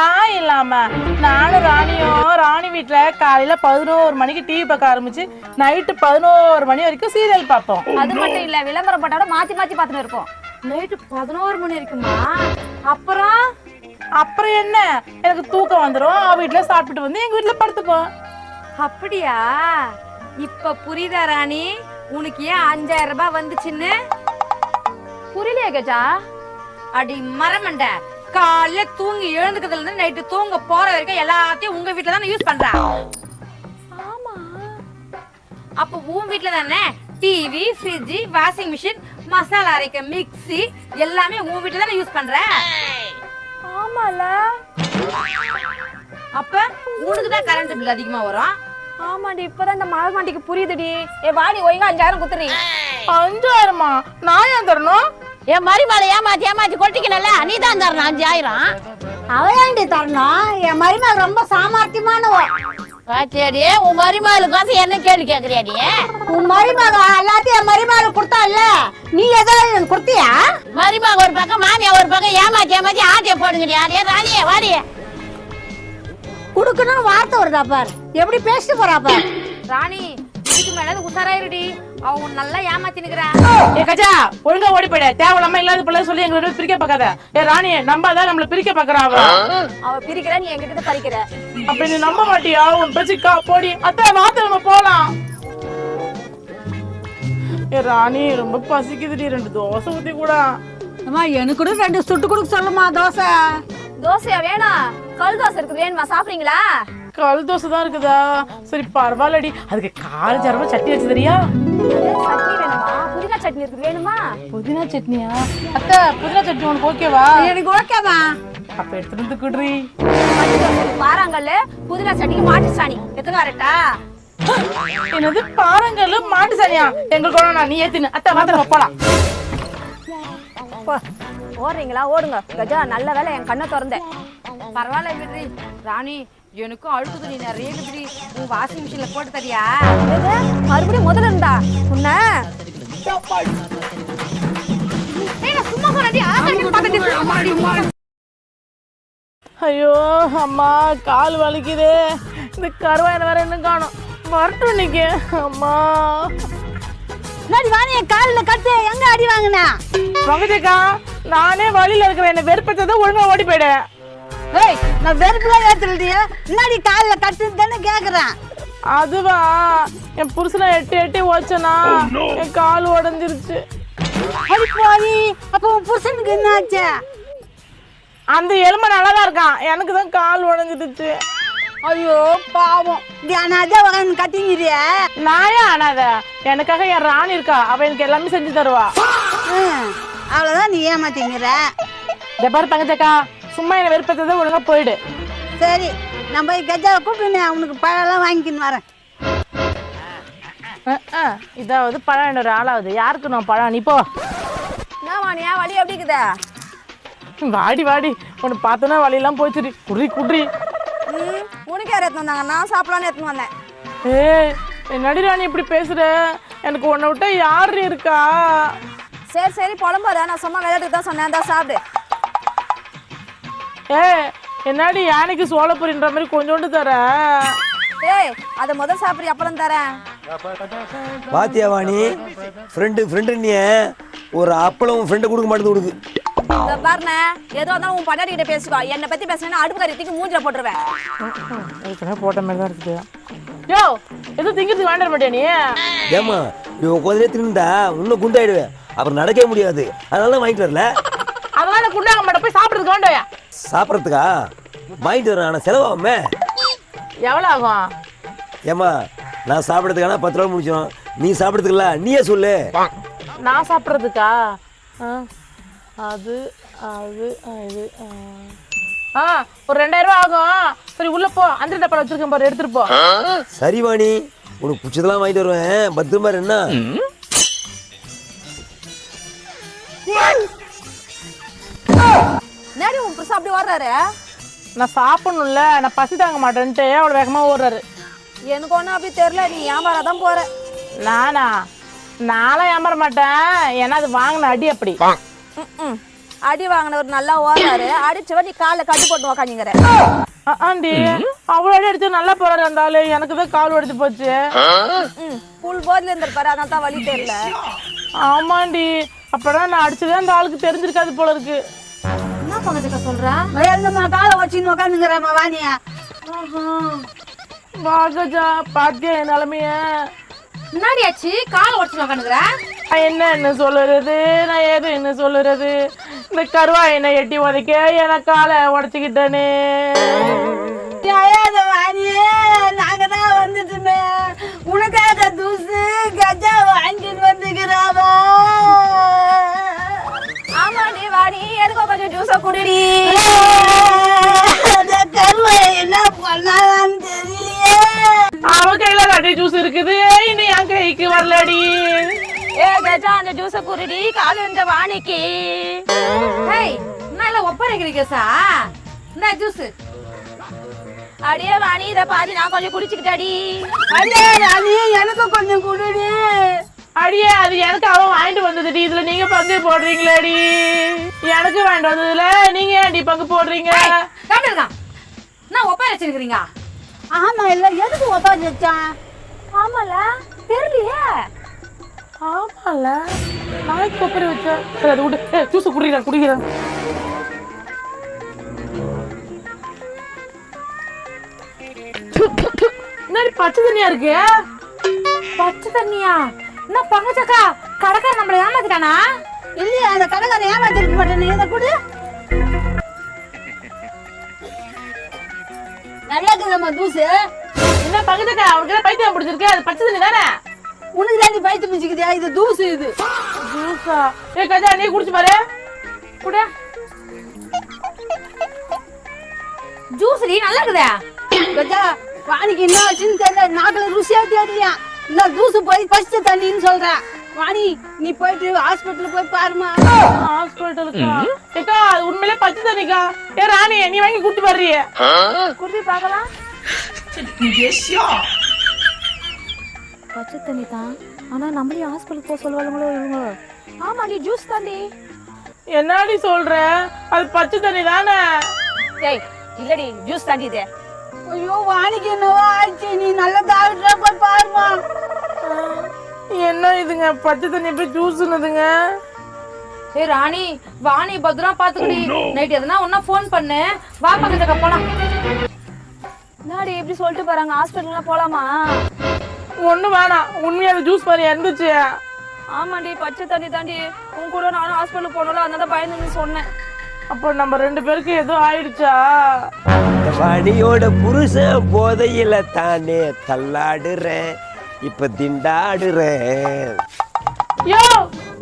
ஏன் இல்லாம நானும் ராணியும் ராணி வீட்டுல காலையில 11 மணிக்கு டிவி பார்க்க ஆரம்பிச்சு நைட்டு 11 மணி வரைக்கும் சீரியல் பார்ப்போம். அது மட்டும் இல்ல விளம்பரம் போட்டோட மாத்தி மாத்தி பார்த்துட்டு இருப்போம். நைட்டு 11 மணி இருக்குமா? அப்புறம் என்ன எனக்கு தூக்கம் வந்துடும். அவ வீட்டுல சாப்பிட்டுட்டு வந்து எங்க வீட்டுல படுத்துப்போம். அப்படியா? இப்ப புரியுதா ராணி? உனக்கு ஏன் 5000 ரூபாய் வந்துச்சுன்னு புரியலையா கஜா? அடி மரமண்ட, காலையில தூங்கி எழுந்துக்கிறதுல இருந்து நைட்டு தூங்க போற வரைக்கும் எல்லாத்தையும் உங்க வீட்டுல தானே யூஸ் பண்ற. ஆமா, அப்ப உன் வீட்டுல தானே TV, fridge, washing machine, masala அரைக்க மிக்ஸி எல்லாமே உன் வீட்டுல தானே யூஸ் பண்ற. ஆமால, அப்ப உனக்கு தான் கரண்ட் பில் அதிகமா வரும். ஆமாடி, இப்பதான் இந்த மரமாண்டிக்கு புரியுதுடி. வாடி ஒழுங்கா 5000 குத்துறீ. 5000மா? நான் ஏன் தரணும்? என் மருமகளை ஏமாத்தி கொட்டிக்கல, நீ தான் தரணும் 5000. அவளாண்டி தரணும். என் மருமகள் ரொம்ப சாமர்த்தியமானவ. பாத்தியாடி, உன் மருமகளுக்கு என்ன கேள்வி கேக்குறியாடி? உன் மருமக எல்லாத்தையும் என் மருமகளுக்கு கொடுத்தால, நீ ஏதாவது கொடுத்தியா? மருமக ஒரு பக்கம், மாமியா ஒரு பக்கம் ஏமாத்தி ஆட்டிய போடுங்கடி. அதே ராணியே வாடி. குடுக்கணும்னு வார்த்தை வருதா பாரு, எப்படி பேசிட்டு போறா பாரு. ராணி, இதுக்கு மேல உசாராயிருடி. அவங்க நல்லா ஏமாத்தி நிக்கிறா. ஏ கஜா, ஒழுங்கா ஓடி போயிடு. தேவையில்லாம இல்லாத பிள்ளை சொல்லி எங்களை பிரிக்க பார்க்காத. ஏ ராணி, நம்பாதான் நம்மள பிரிக்க பாக்குறா. அவ பிரிக்கிறா, நீ என்கிட்ட பறிக்கிற. அப்ப நீ நம்ப மாட்டியா? உன் பிரச்சிக்கா போடி. அத்தை மாத்த நம்ம போலாம். ஏ ராணி, ரொம்ப பசிக்குதுடி, 2 தோசை ஊத்தி கூட. அம்மா, எனக்கு கூட 2 சுட்டு கொடுக்க சொல்லுமா தோசை. தோசையா வேணும்? கல் தோசை இருக்குது, வேணுமா? சாப்பிடுறீங்களா? கல் தோசை தான் இருக்குதா? சரி பரவாயில்லடி. அதுக்கு கால் ஜரமா சட்னி வச்சு தெரியா? சட்னி வேணுமா? புதினா சட்னி இருக்குது, வேணுமா? புதினா சட்னியா? அத்தை, புதினா சட்னி உனக்கு ஓகேவா? எனக்கு ஓகேவா? அப்ப எடுத்துட்டு வந்து குடுறி. பாறாங்கல்ல புதினா சட்னிக்கு மாட்டு சாணி எத்தனை வரட்டா? என்னது பாறாங்கல்ல மாட்டு சாணியா? எங்களுக்கு வேணாம், நீ ஏத்தினு. அத்தை மாத்திரம் போலாம். ஓடுறீங்களா? ஓடுங்க. கஜா, நல்ல வேலை என் கண்ணை திறந்தேன். பரவாயில்ல விடுறி. ராணி, எனக்கும் அழுக்கு துணி நிறைய இருக்குடி. உன் வாஷிங் மிஷின்ல போட்டு தரியா? மறுபடியும் முதல்ல இருந்தா உன்ன சும்மா போறாடி. ஐயோ அம்மா, கால் வலிக்குதே. இந்த கருவாயன வேற இன்னும் காணும். வரட்டும் இன்னைக்கு. அம்மா நடி வாணி, கால்ல கட்டு. எங்க அடி வாங்கினா? பங்கஜக்கா, நானே வழியில இருக்கிறேன். என்ன வெறுப்பதான் ஒழுங்கா ஓடி போயிடு. ஏய், நான் வெறுப்புல ஏத்துறதியா? முன்னாடி கால்ல கட்டுன்னு தானே கேக்குறேன். அதுவா, என் புருஷனை எட்டி ஓச்சனா என் கால் உடஞ்சிருச்சு. அடி போய், அப்ப உன் புருஷனுக்கு என்ன ஆச்சு? அந்த எலும்பு நல்லாதான் இருக்கான், எனக்கு தான் கால் உடஞ்சிருச்சு. ஐயோ பாவம், தியானாதே உட்காந்து கத்திங்கிறிய. நாயா அனாத? எனக்காக என் ராணி இருக்கா, அவ எனக்கு எல்லாமே செஞ்சு தருவா. அவ்வளவுதான், நீ ஏமாத்திங்கிற. இதை பாரு பங்கஜக்கா, சும்மா என்ன வெறுப்பதான் ஒழுங்கா போயிடு. சரி, நான் போய் கஜாவை கூப்பிட்டு அவனுக்கு பழம்லாம் வாங்கிக்கின்னு வரேன். இதாவது பழம் இன்னொரு ஆளாவது. யாருக்கு நான் பழம்? நீ போ. என்ன வாணியா, வலி எப்படி இருக்குதா? வாடி வாடி, உன்னை பார்த்தோன்னா வழியெல்லாம் போச்சுடி. குட்ரி. உனக்கு யார் எடுத்து வந்தாங்க? நான் சாப்பிடலான்னு எடுத்துன்னு வந்தேன். என்னடி ராணி இப்படி பேசுற? எனக்கு உன்னை விட்டா யாரு இருக்கா? சரி புலம்பாத, நான் சும்மா விளையாட்டுக்கு தான் சொன்னேன். தான் சாப்பிடு. என்னடி யானைக்கு சோளப்பொரின்ற மாதிரி கொஞ்சோண்டு தர? அதை முதல் சாப்பிடு, அப்புறம் தரேன். பாத்தியா வாணி, ஃப்ரெண்டு நீ ஒரு அப்பளம் ஃப்ரெண்டு கொடுக்க மாட்டேது கொடுக்கு. பாருண்ணே, ஏதோ இருந்தாலும் உன் பண்டாடி கிட்ட பேசிக்கோ. என்னை பத்தி பேசினா அடுப்பு கறியத்துக்கு மூஞ்சில போட்டுருவேன். போட்ட மாதிரி தான் இருக்குது. யோ, எதுவும் திங்கிறதுக்கு வேண்டாம் மாட்டியா நீ? ஏமா, இவன் கொஞ்ச தின்னுட்டா இன்னும் குண்டாயிடுவேன், அப்புறம் நடக்கவே முடியாது. அதனால வாங்கிட்டு வரல. அதனால குண்டாக மாட்டேன், போய் சாப்பிட்றதுக்கு வேண்டாயா? சாப்பிட்றதுக்கா வாங்கிட்டு வரேன். ஆனால் செலவாகுமே. எவ்வளோ ஆகும்? ஏமா, நான் சாப்பிட்றதுக்கான 10 ரூபா முடிச்சோம். நீ சாப்பிட்றதுக்குல்ல, நீயே சொல்லு. நான் சாப்பிட்றதுக்கா? அது அது இது ஒரு 2000 ரூபா ஆகும். சரி உள்ள போ, அந்த டப்பால வச்சிருக்கேன் பாரு, எடுத்துட்டு போ. சரி வாணி, உனக்கு பிடிச்சதெல்லாம் வாங்கிட்டு வருவேன். பத்திரமா என்ன? நேடி உன் புருஷன் அப்படி ஓடுறாரு? நான் சாப்பிடணும்ல, நான் பசி தாங்க மாட்டேன்ட்டு அவ்வளோ வேகமா ஓடுறாரு. எனக்கு ஒன்றும் அப்படி தெரியல, நீ ஏமாறாதான் போற. நானும் ஏமாற மாட்டேன், ஏன்னா அது வாங்கின அடி அப்படி. அடி வாங்கினவர் நல்லா ஓடுறாரு, அடிச்சவ நீ காலில் கட்டி போட்டு உக்காந்துங்கிற. ஆண்டி, அவ்வளோ அடி அடிச்சு நல்லா போறாரு இருந்தாலும் எனக்கு தான் கால் உடைச்சு போச்சு. புல் போதில் இருந்திருப்பாரு, அதனால தான் வலி தெரியல. ஆமாண்டி, அப்பதான் நான் அடிச்சதே அந்த ஆளுக்கு தெரிஞ்சிருக்காது போல இருக்கு. என்ன பங்கஜக்கா சொல்ற? காலை வச்சுன்னு உட்காந்துங்கிறமா வாணியா. வாகஜா, பாத்தியா என் நிலைமைய? முன்னாடி ஆச்சு கால் உடச்சு உக்காந்துக்கிற. நான் என்ன சொல்லுறது, நான் எது என்ன சொல்லுறது, இந்த கருவாய் என்ன எட்டி உதைக்க எனக்கு காலை உடச்சுக்கிட்டேனே. நாங்க தான் வந்துட்டுமே, உனக்காக தூசு கஜா வாங்கிட்டு வந்துக்கிறாவா. ஆமாடி வாடி, எதுக்கோ கொஞ்சம் ஜூஸை குடிடி. கருவாய் என்ன பண்ணான்னு தெரியலையே. அவ கையில கட்டி ஜூஸ் இருக்குது, இன்னும் என் கைக்கு வரலடி. ஏ கஜா, அந்த ஜூஸை குடிடி, காலு இந்த வாணிக்கு. ஏய், என்ன இல்ல ஒப்பரைக்கிறீங்க சா? என்ன ஜூஸ்? அடியே வாணி, இத பாதி நான் கொஞ்சம் குடிச்சுக்கிட்டாடி. அடியே ராணி, எனக்கு கொஞ்சம் குடுடி. அடியே, அது எனக்கு அவன் வாங்கிட்டு வந்ததுடி, இதுல நீங்க பங்கு போடுறீங்களாடி. எனக்கு வாங்கிட்டு வந்ததுல நீங்க ஏன்டி பங்கு போடுறீங்க? கேட்டுருக்கான், நான் ஒப்பரை வச்சிருக்கிறீங்க. ஆமா இல்ல, எதுக்கு ஒப்பாச்சு வச்சான்? ஆமால, தெரியலையே. ஆமால, நாளைக்கு கொப்பரை வச்சேன். சரி, அது விடு. ஜூஸ் குடிக்கிறேன். என்ன பச்சை தண்ணியா இருக்கு? பச்சை தண்ணியா? என்ன பங்கச்சக்கா, கடைக்காரன் நம்மள ஏமாத்திட்டானா? இல்லையா, அந்த கடைக்காரன் ஏமாத்திருக்க மாட்டேன். நீ இதை குடு. நல்லா இருக்குதம்மா தூசு. என்ன பங்கச்சக்கா, உனக்கு பைத்தியம் பிடிச்சிருக்கு? அது பச்சை தண்ணி தானே? உனக்கு தான் நீ பைத்தியம் பிடிச்சிக்கிறியா? இது தூசு. இது ஜூஸா? ஏ கஜா, நீ குடிச்சு பாரு. குடு. ஜூஸ் நீ நல்லா இருக்குதா? கஜா, வாணிக்கு என்ன ஆச்சுன்னு தெரியல, நாக்குல ருசியா தெரியலையா. இந்த தூசு போய் பச்சை தண்ணின்னு சொல்ற. வாணி, நீ போயிட்டு ஹாஸ்பிட்டல் போய் பாருமா. ஹாஸ்பிட்டலுக்கா? ஏக்கா, அது உண்மையிலே பச்சை தண்ணிக்கா. ஏ ராணி, நீ வாங்கி குடிச்சு பாருறியே. குடி பார்க்கலாம். பச்சை தண்ணி தான், ஆனா நம்மளையும் ஹாஸ்பிட்டல் போக சொல்லுவாங்களோ இவங்க. ஆமா, நீ ஜூஸ் தாண்டி. என்னடி சொல்ற? அது பச்சை தண்ணி தானே? ஏய் இல்லடி, ஜூஸ் தாண்டி இது. ஐயோ, வாணிக்கு என்னவோ ஆயிடுச்சு. நீ நல்ல டாக்டரா போய் பாருமா. என்ன இதுங்க, பச்சை தண்ணி போய் ஜூஸ்னுதுங்க. ஏ ராணி, வாணி பத்திரமா பாத்துக்கடி. நைட் எதனா ஒன்னா போன் பண்ணு. வா பக்கத்துக்கு போலாம். நாடி எப்படி சொல்லிட்டு போறாங்க, ஹாஸ்பிட்டல்லாம் போலாமா? ஒண்ணு வேணாம், உண்மையான ஜூஸ் மாதிரி இருந்துச்சு. ஆமாண்டி, பச்சை தண்ணி தாண்டி. உன் கூட நானும் ஹாஸ்பிட்டல் போனோம்ல, அதனால பயந்து சொன்னேன். அப்போ நம்ம 2 பேருக்கு ஏதோ ஆயிடுச்சா? வாணியோட புருஷன் போதையில தானே தள்ளாடுறேன், இப்ப திண்டாடுறேன். யோ,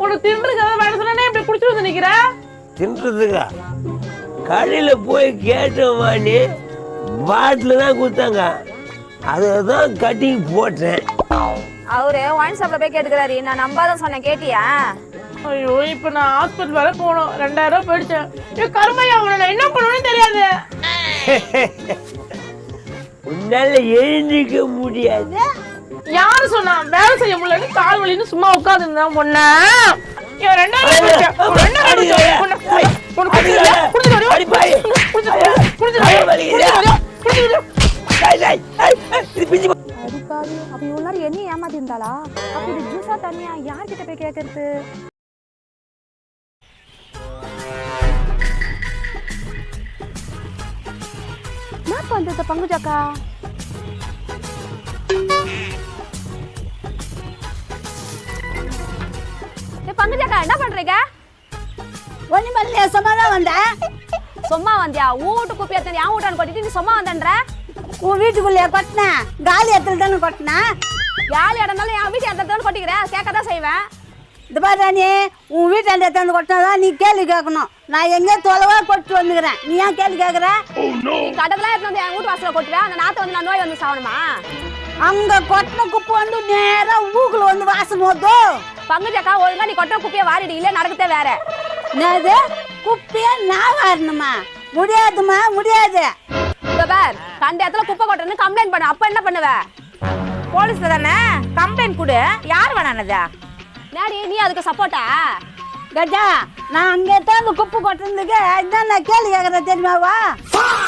உனக்கு தின்றதுக்கு வேணும் சொன்னா இப்படி குடிச்சு வந்து நிக்கிற? தின்றதுக்கா? கடையில போய் கேட்டோம் வாணி, பாட்டில் தான் கொடுத்தாங்க, அதான் கட்டி போட்டேன். அவரு ஒயின் ஷாப்ல போய் கேட்டுக்கிறாரு, நான் நம்பாதான் சொன்னேன், கேட்டியா? ஐயோ, இப்ப நான் ஹாஸ்பிட்டல் வர போனோம், 2000 ரூபாய் போயிடுச்சேன். ஏ கருமையா, உன்னை என்ன பண்ணுவேன்னு தெரியாது. உன்னால எழுந்திருக்க முடியாது. யாரு சொன்னா வேலை செய்ய முடியல, கால் வலின்னு சும்மா உட்கார்ந்து இருந்தா பொண்ண. 2000 அப்ப இவ்வளவு நேரம் என்ன ஏமாத்தி இருந்தாளா? அப்ப இது ஜூஸா தண்ணியா, யார்கிட்ட போய் கேட்கறது? என்ன பண்றது பங்குஜக்கா? பங்குஜக்கா என்ன பண்றீங்க? ஒண்ணு பண்ணல, சும்மா தான் வந்தேன். சும்மா வந்தியா? வீட்டு குப்பி எத்தனை என் வீட்டான்னு கொட்டிட்டு நீ சும்மா வந்தன்ற? உன் வீட்டுக்குள்ளே கொட்டினேன், காலி இடத்துல தானே கொட்டினேன். யாரு இடம்னாலும் என் வீட்டு இடத்துல கொட்டிக்கிறேன், கேட்கதான் செய்வேன். இந்த பாரு ராணி, உன் வீட்டு அந்த இடத்துல கொட்டினாதான் நீ கேள்வி கேட்கணும். நான் எங்கே தொலைவா கொட்டு வந்துக்கிறேன், நீ ஏன் கேள்வி கேட்குற? நீ கடவுளா எடுத்து வந்து என் வீட்டு வாசல கொட்டுவேன், அந்த நாத்தை வந்து நான் நோய் வந்து சாவணுமா? அங்க கொட்டின குப்பை வந்து நேரா ஊக்குல வந்து வாசம் போதும். பங்குஜக்கா, ஒழுங்கா நீ கொட்டின குப்பையை வாரிடு, இல்ல நடக்கத்தே வேற. என்னது குப்பையா நான் வாரணுமா? முடியாதுமா, முடியாது. இந்த பார், கண்ட இடத்துல குப்பை கொட்டுறேன்னு கம்ப்ளைண்ட் பண்ண, அப்ப என்ன பண்ணுவ? போலீஸ்ல தானே கம்ப்ளைண்ட் கொடு, யார் வேணானதா? நாடி நீ அதுக்கு சப்போர்ட்டா? கஜா, நான் அங்கே தான் அந்த குப்பை கொட்டினதுக்கு இதான் நான் கேள்வி கேட்கறேன், தெரியுமாவா?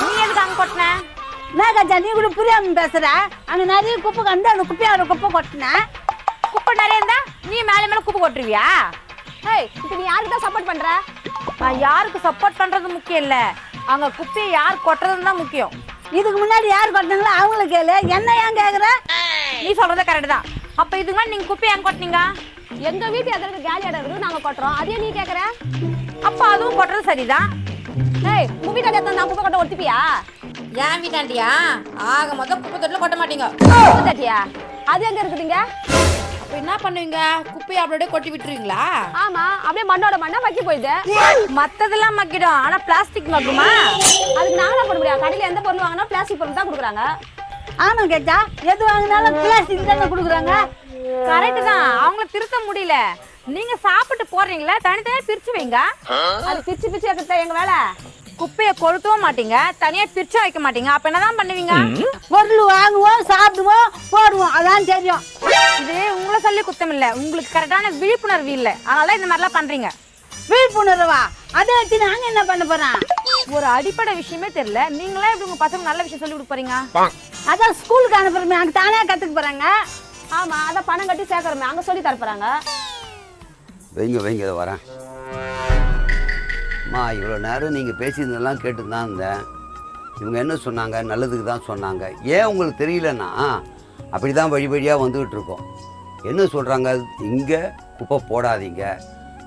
நீ எதுக்கு அங்க கொட்டின? நான் கஜா, நீ கூட புரியாம பேசுற. அங்க நிறைய குப்பை கண்டு அந்த குப்பையோட குப்பை கொட்டினேன். குப்பை நிறைய இருந்தா நீ மேல மேல குப்பை கொட்டுருவியா? ஏய், இப்ப நீ யாருக்கு தான் சப்போர்ட் பண்ற? நான் யாருக்கு சப்போர்ட் பண்றது முக்கியம் இல்ல, அங்க குப்பையை யார் கொட்டுறதுன்னு தான் முக்கியம். இதுக்கு முன்னாடி யார் கொட்டினாங்களோ அவங்கள கேளு, என்ன ஏன் கேக்குற? நீ சொல்றத கரெக்ட் தான். அப்ப இதுங்க நீங்க குப்பையை எங்க கொட்டினீங்க? எங்க வீட்டு எதற்கு காலி இடம் இருக்குது நாங்க கொட்டுறோம், அதே நீ கேக்குற? அப்ப அதுவும் கொட்டுறது சரிதான். ஏய் உங்க வீட்டாண்ட எத்தனை நான் குப்பை கொட்ட ஒத்துப்பியா? என் வீட்டாண்டியா ஆக மொத்தம் குப்பை தொட்டில கொட்ட மாட்டீங்க. குப்பை தட்டியா? அது எங்க இருக்குதுங்க? அப்ப என்ன பண்ணுவீங்க? குப்பையை அப்படியே கொட்டி விட்டுருவீங்களா? ஆமா, அப்படியே மண்ணோட மண்ணா மக்கி போயிடுது. மத்ததெல்லாம் மக்கிடும், ஆனா பிளாஸ்டிக் மக்குமா? அதுக்கு நாங்களா போட முடியாது. கடையில எந்த பொருள் வாங்கினா பிளாஸ்டிக் பொருள் தான் கொடுக்குறாங்க. ஆமா கேட்டா எது வாங்கினாலும் பிளாஸ்டிக் தானே கொடுக்குறாங்க. கரெக்ட் தான், அவங்கள திருத்த முடியல. நீங்க சாப்பிட்டு போறீங்களா, தனித்தனியா பிரிச்சு வைங்க. அது பிச்சு பிச்சு வைக்கிறது எங்க வேலை. குப்பையை கொளுத்தவும் மாட்டீங்க, தனியா பிரிச்சு வைக்க மாட்டீங்க. அப்ப என்னதான் பண்ணுவீங்க? பொருள் வாங்குவோம், சாப்பிடுவோம், போடுவோம், அதான் தெரியும். இது உங்களை சொல்லி குத்தம் இல்ல, உங்களுக்கு கரெக்டான விழிப்புணர்வு இல்ல, அதனால இந்த மாதிரிலாம் பண்றீங்க. விழிப்புணர்வா? அதை வச்சு நாங்க என்ன பண்ண போறோம்? ஒரு அடிப்படை விஷயமே தெரியல, நீங்களே இப்படி உங்க பசங்க நல்ல விஷயம் சொல்லி கொடுக்க போறீங்க? அதான் ஸ்கூலுக்கு அனுப்புறமே, அங்க தானே கத்துக்க போறாங்க. ஆமா, அதான் பணம் கட்டி சேர்க்கறோமே, அங்க சொல்லி தரப்போறாங்க. வைங்க இதை வரேன். அம்மா இவ்வளோ நேரம் நீங்கள் பேசியிருந்தெல்லாம் கேட்டு தான் இருந்தேன். இவங்க என்ன சொன்னாங்க? நல்லதுக்கு தான் சொன்னாங்க. ஏன் உங்களுக்கு தெரியலன்னா அப்படி தான் வழி வழியாக வந்துக்கிட்டு இருக்கோம். என்ன சொல்கிறாங்க? இங்கே குப்பை போடாதீங்க,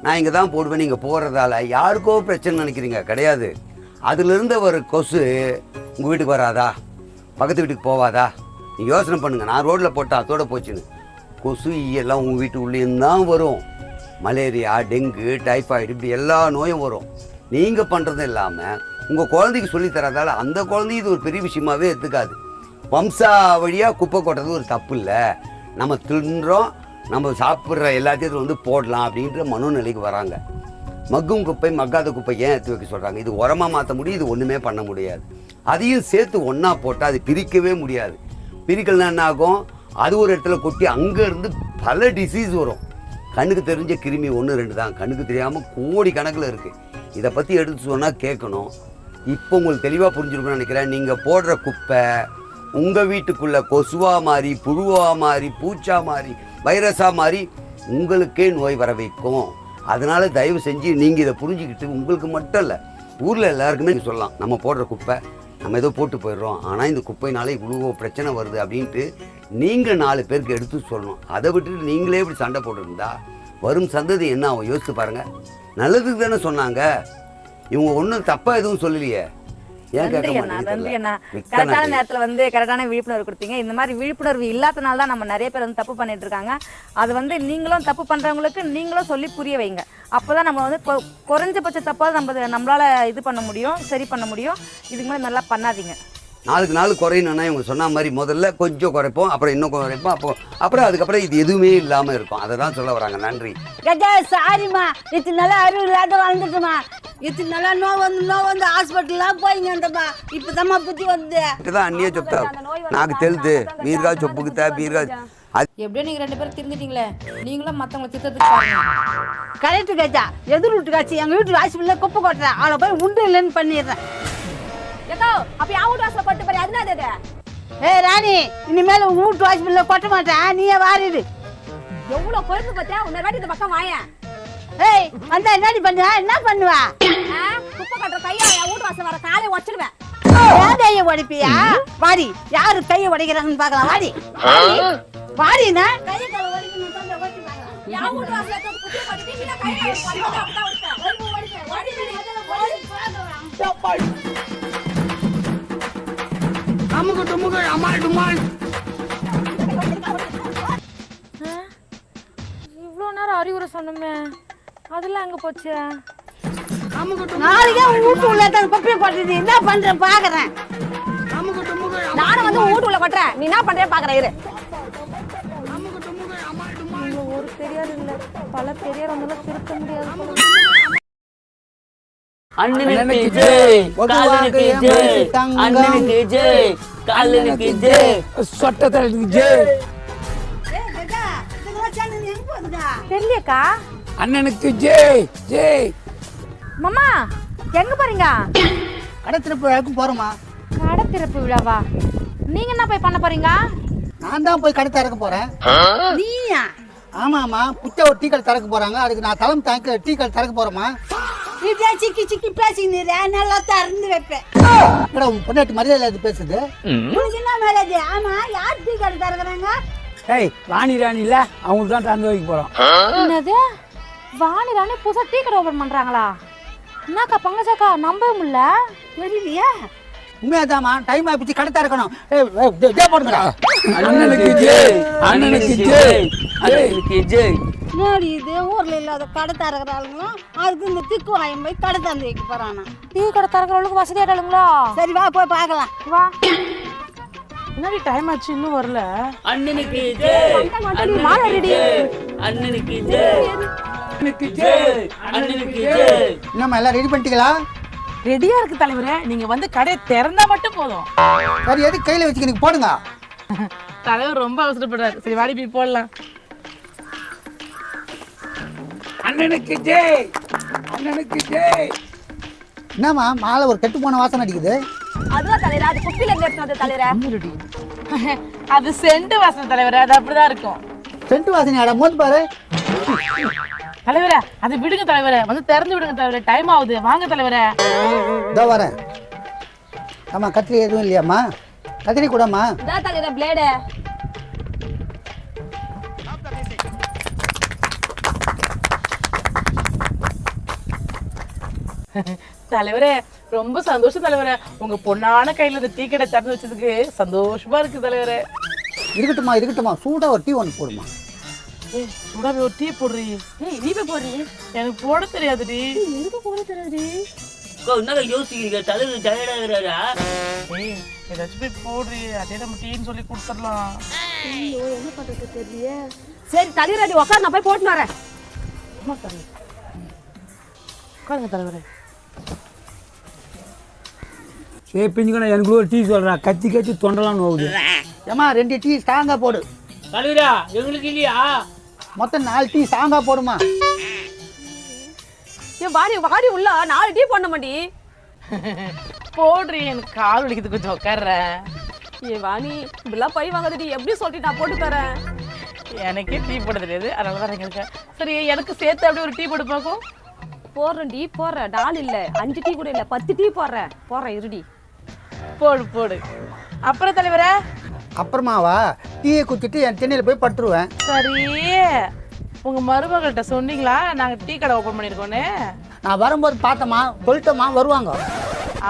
நான் இங்கே தான் போடுவேன். நீங்கள் போடுறதால யாருக்கோ பிரச்சனை நினைக்கிறீங்க, கிடையாது. அதுலேருந்து ஒரு கொசு உங்கள் வீட்டுக்கு வராதா, பக்கத்து வீட்டுக்கு போவாதா? நீங்கள் யோசனை பண்ணுங்கள். நான் ரோட்டில் போட்டேன், அதோட போச்சுன்னு. கொசு ஈயெல்லாம் உங்கள் வீட்டு உள்ளேருந்து தான் வரும். மலேரியா, டெங்கு, டைஃபாய்டு, இப்படி எல்லா நோயும் வரும். நீங்கள் பண்ணுறதும் இல்லாமல் உங்கள் குழந்தைக்கு சொல்லித்தரதால அந்த குழந்தைக்கு இது ஒரு பெரிய விஷயமாகவே எடுத்துக்காது. வம்சா வழியாக குப்பை கொட்டுறது ஒரு தப்பு இல்லை. நம்ம தின்றோம், நம்ம சாப்பிட்ற எல்லாத்தையும் வந்து போடலாம் அப்படின்ற மனோநிலைக்கு வராங்க. மக்கும் குப்பை மக்காத குப்பை ஏன் எடுத்து வைக்க சொல்கிறாங்க? இது உரமாக மாற்ற முடியும், இது ஒன்றுமே பண்ண முடியாது. அதையும் சேர்த்து ஒன்றா போட்டால் அது பிரிக்கவே முடியாது. பிரிக்கலன்னா என்ன ஆகும்? அது ஒரு இடத்துல கொட்டி அங்கேருந்து பல டிசீஸ் வரும். கண்ணுக்கு தெரிஞ்ச கிருமி 1-2 தான், கண்ணுக்கு தெரியாமல் கோடி கணக்கில் இருக்குது. இதை பற்றி எடுத்து சொன்னால் கேட்கணும். இப்போ உங்களுக்கு தெளிவாக புரிஞ்சுருக்குன்னு நினைக்கிறேன். நீங்கள் போடுற குப்பை உங்கள் வீட்டுக்குள்ளே கொசுவாக மாறி, புழுவாக மாறி, பூச்சா மாறி, வைரஸாக மாறி உங்களுக்கே நோய் வர வைக்கும். அதனால் தயவு செஞ்சு நீங்கள் இதை புரிஞ்சுக்கிட்டு உங்களுக்கு மட்டும் இல்லை, ஊரில் எல்லாருக்குமே சொல்லலாம். நம்ம போடுற குப்பை நம்ம ஏதோ போட்டு போயிடுறோம், ஆனால் இந்த குப்பைனால இவ்வளோ பிரச்சனை வருது அப்படின்ட்டு நீங்கள் 4 பேருக்கு எடுத்து சொல்லணும். அதை விட்டுட்டு நீங்களே இப்படி சண்டை போட்டுருந்தா வரும் சந்ததி என்ன ஆகும்? யோசித்து பாருங்கள். நல்லதுக்கு தானே சொன்னாங்க, இவங்க ஒன்றும் தப்பாக எதுவும் சொல்லலையே. ஏன் கேட்க மாட்டேங்க? கரெக்டான நேரத்தில் வந்து கரெக்டான விழிப்புணர்வு கொடுத்தீங்க. இந்த மாதிரி விழிப்புணர்வு இல்லாதனால தான் நம்ம நிறைய பேர் வந்து தப்பு பண்ணிட்டு இருக்காங்க. அது வந்து நீங்களும் தப்பு பண்ணுறவங்களுக்கு நீங்களும் சொல்லி புரிய வைங்க. அப்போ தான் நம்ம வந்து குறைஞ்சபட்ச தப்பாக நம்மளால் இது பண்ண முடியும், சரி பண்ண முடியும். இதுக்கு மேலே நல்லா பண்ணாதீங்க. நாளுக்கு நாள் குறையணும்னா இவங்க சொன்ன மாதிரி முதல்ல கொஞ்சம் குறைப்போம், அப்புறம் இன்னும் குறைப்போம், அப்புறம் அதுக்கப்புறம் இது எதுவுமே இல்லாமல் இருக்கும். அதை தான் சொல்ல வராங்க. நன்றி. கேட்டா சாரிம்மா, இத்தனை நாளா அறிவு இல்லாத வாழ்ந்துட்டுமா, இத்தனை நாளா நோ வந்து ஹாஸ்பிட்டல்லாம் போயிங்கந்தம்மா, இப்போதாம்மா புத்தி வந்து இதுதான் அந்நிய சொப்தா நாக்கு தெலுது பீர்கா சொப்புக்குத்தா பீர்கா. எப்படியோ நீங்கள் 2 பேரும் திருந்திட்டீங்களே, நீங்களும் மற்றவங்களை திட்டத்துக்கு பாருங்க. கரெக்டு கேட்டா. எதிர் வீட்டு காட்சி எங்கள் வீட்டு ஹாஸ்பிட்டலில் குப்பை கொட்டுறேன், அவளை போய் உண்டு இல்லைன்னு பண்ணிடுறேன். ஏக்கோ அப்ப யா வீட்டு வாசல கொட்டு பாரு, அதுனா அது. ஏய் ராணி, இனிமேல் உங்க வீட்டு ஹாஸ்பிட்டலில் கொட்ட மாட்டேன், நீயே வாரிடு. எவ்வளவு கொழுப்பு பத்தியா? உன்னை வாட்டி இந்த பக்கம் வாயேன். ஏய் வந்தா என்னடி பண்ணுவா? என்ன பண்ணுவா? குப்பை கட்டுற கையா என் வீட்டு வாசல் வர காலை உடச்சிடுவேன். ஏன் கையை உடைப்பியா? வாடி, யாரு கையை உடைக்கிறாங்கன்னு பார்க்கலாம். வாடி வாடினா கையை காலை உடைக்கணும், ஓட்டி பார்க்கலாம். யா வீட்டு வாசல குப்பை கட்டி கீழ கையை உடைப்பேன். வாடி அமுக்கு டுமுக்கு அமால் டுமால். இவ்வளோ நேரம் அறிவுரை சொன்னோமே, அதெல்லாம் எங்கே போச்சு? நாளைக்கே உங்க வீட்டு உள்ள குப்பையை கொட்டுது, என்ன பண்றேன் பாக்குறேன். நானும் வந்து வீட்டு உள்ள கொட்டுறேன், நீ என்ன பண்றேன்னு பாக்குறேன். இரு. ஒரு பெரியார் இல்லை, பல பெரியார் வந்தாலும் திருத்த முடியாது. அண்ணனுக்கு ஜெய், காலனுக்கு ஜெய், அண்ணனுக்கு ஜெய், காலனுக்கு ஜெய், சொட்டத்தலுக்கு ஜெய். தெரியலக்கா. அண்ணனுக்கு ஜெய் ஜெய். மாமா எங்க போறீங்க? கடை திறப்பு விழாவுக்கு போறோமா? கடை திறப்பு விழாவா? நீங்க என்ன போய் பண்ண போறீங்க? நான் தான் போய் கடை திறக்க போறேன். நீயா? ஆமாமா, புத்த ஒரு டீ கடை திறக்க போறாங்க, அதுக்கு நான் தலைமை தாங்க டீ கடை திறக்க போறோமா? இப்படியே சிக்கி சிக்கி பேசிக்கிற, நல்லா திறந்து வைப்பேன். உன் பொண்ணாட்டி மரியாதை அது பேசுது. உனக்கு என்ன மேலேஜ்? ஆமா, யார் டீ கடை திறக்கிறாங்க? ஏய் ராணி இல்ல அவங்களுக்கு தான் திறந்து வைக்க போறோம். என்னது வாணி ராணி புதுசா டீ கடை ஓபன் பண்றாங்களா? என்னக்கா பங்கஜாக்கா நம்பவே முடியல. தெரியலையா? உண்மையாதாம்மா, டைம் ஆயிடுச்சு, கடை திறக்கணும். போடுங்கடா. அண்ணனுக்கு ஜெய், அண்ணனுக்கு ஜெய், அண்ணனுக்கு ஜெய். என்னடி இது ஊர்ல இல்லாத கடை திறக்கிற ஆளுங்களும் அதுக்கு இந்த திக்கு வாயம் போய் கடை திறந்து வைக்க போறானா? டீ கடை திறக்கிறவங்களுக்கு வசதியாட்டாளுங்களா? சரி வா போய் பார்க்கலாம். வா. என்னடி டைம் ஆச்சு இன்னும் வரல? அண்ணனுக்கு ஜெய், மாலை ரெடி. அண்ணனுக்கு ஜெய், அண்ணனுக்கு ஜெய், அண்ணனுக்கு ஜெய். என்னம்மா எல்லாம் ரெடி பண்ணிட்டீங்களா? ரெடியா இருக்கு தலைவரே, நீங்க வந்து கடையை திறந்தா மட்டும் போதும். சரி, எதுக்கு கையில வச்சுக்க போடுங்க. தலைவர் ரொம்ப அவசரப்படுறாரு. சரி வாடி போய் போடலாம். அண்ணனுக்கு ஜெய், அண்ணனுக்கு ஜெய். என்னம்மா மாலை ஒரு கெட்டு போன வாசனை அடிக்குது? அதுதான் தலைவரே, அது குப்பில இருந்து எடுத்து வந்த தலைவரே. அது செண்டு வாசனை தலைவரே, அது அப்படிதான் இருக்கும். சென்ட் வாசனை மோந்து பாரு. தலைவரே அதை விடுங்க தலைவரே, வந்து திறந்து விடுங்க தலைவரே, டைம் ஆகுது. வாங்க தலைவரே. இதோ வரேன். ஆமா, கத்திரி எதுவும் இல்லையாம்மா? கத்திரி கூடம்மா. இதான் தலைவரே பிளேடு. தலைவரே ரொம்ப சந்தோஷம் தலைவரே, உங்க பொண்ணான கையில இந்த டீ கடை திறந்து வச்சதுக்கு சந்தோஷமா இருக்கு தலைவரே. இருக்கட்டுமா, சூடா ஒரு டீ ஒன்று போடுமா. சூடாவே ஒரு டீ போடுறீ. நீ போய் போடுறீ. எனக்கு போட தெரியாதுடி. எதுக்கு போட தெரியாதுடி? என்னங்க யோசிக்கிறீங்க? தலைவர் டயர்டாகிறாரா? ஏதாச்சும் போய் போடுறீ, அதே நம்ம டீன்னு சொல்லி கொடுத்துடலாம். ஐயோ என்ன பண்றது தெரியலையே. சரி தலைவரே உட்கார், நான் போய் போட்டு வரேன். உட்காருங்க தலைவரே. ஏய் பிஞ்சுக்கண்ணா, எனக்கு ஒரு டீ சொல்றா. கத்தி தொண்டலாம் நோவுது. ஏம்மா 2 டீ ஸ்ட்ராங்கா போடு. தலைவரா எங்களுக்கு இல்லையா? மொத்தம் 4 டீ ஸ்ட்ராங்கா போடுமா. ஏன் வாடி உள்ள 4 டீ போட மாட்டி? போடுறீ, எனக்கு கால் வலிக்குது, கொஞ்சம் உட்கார்றேன். ஏ வாணி இப்படிலாம் பழி வாங்குறதுடி, எப்படி சொல்லிட்டு நான் போட்டு தரேன். எனக்கே டீ போட தெரியாது, அதனால தான் இருக்கேன். சரி எனக்கு சேர்த்து அப்படியே ஒரு டீ போட்டு பார்க்கும். போடுறேன் டீ போடுறேன். டால் இல்ல 5 டீ கூட இல்ல 10 டீ போடுறேன் இருடி. போடு. அப்புறம் தலைவரே? அப்புறமாவா டீயை குடிச்சிட்டு என் திண்ணையில போய் பட்டுருவேன். சரி, உங்க மருமகள்கிட்ட சொன்னீங்களா நாங்க டீ கடை ஓபன் பண்ணிருக்கோன்னு? நான் வரும்போது பார்த்தமா சொல்லிட்டோமா வருவாங்க.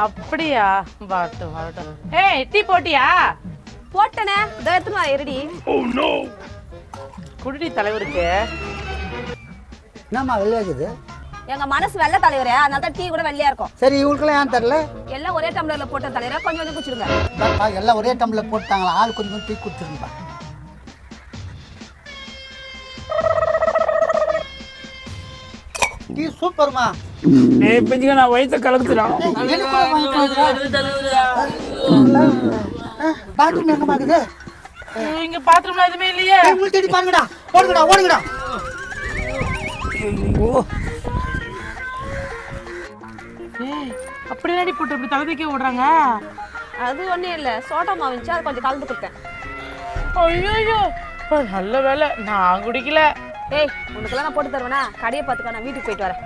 அப்படியா? வரட்டும். ஏய் டீ போட்டியா? போட்டனே, இதோ எடுத்துன்னு வா இருடி. குடிடி தலைவருக்கு. என்னம்மா வெள்ளையாகுது? எங்க மனசு வெள்ளை தலைவரே, அதனால தான் டீ கூட வெள்ளையா இருக்கும். சரி, இவங்களுக்குலாம் ஏன் தெரியல? எல்லாம் ஒரே டம்ளர்ல போட்ட தலைவரே, கொஞ்சம் குடிச்சிடுங்க. எல்லாம் ஒரே டம்ளர் போட்டாங்களா? ஆள் கொஞ்சம் டீ குடிச்சிருந்தா. டீ சூப்பர்மா. ஏய் பிஞ்சுக்கண்ணா, வயிற்ற கலக்குறான். பாத்ரூம் எங்கம்மா இருக்குது? இங்க பாத்ரூம்ல எதுவுமே இல்லையே. உங்களுக்கு தேடி பாருங்கடா. ஓடுங்கடா. அப்படி நடி போட்டு இப்படி தலைமைக்கே ஓடுறாங்க. அது ஒண்ணும் இல்ல, சோட்டா மாவு இருந்துச்சு, அது கொஞ்சம் கலந்து கொடுத்தேன். ஐயோ நல்ல வேலை நான் குடிக்கல. ஏய் உனக்கெல்லாம் நான் போட்டு தருவேனா? கடையை பார்த்துக்கா, நான் வீட்டுக்கு போயிட்டு வரேன்.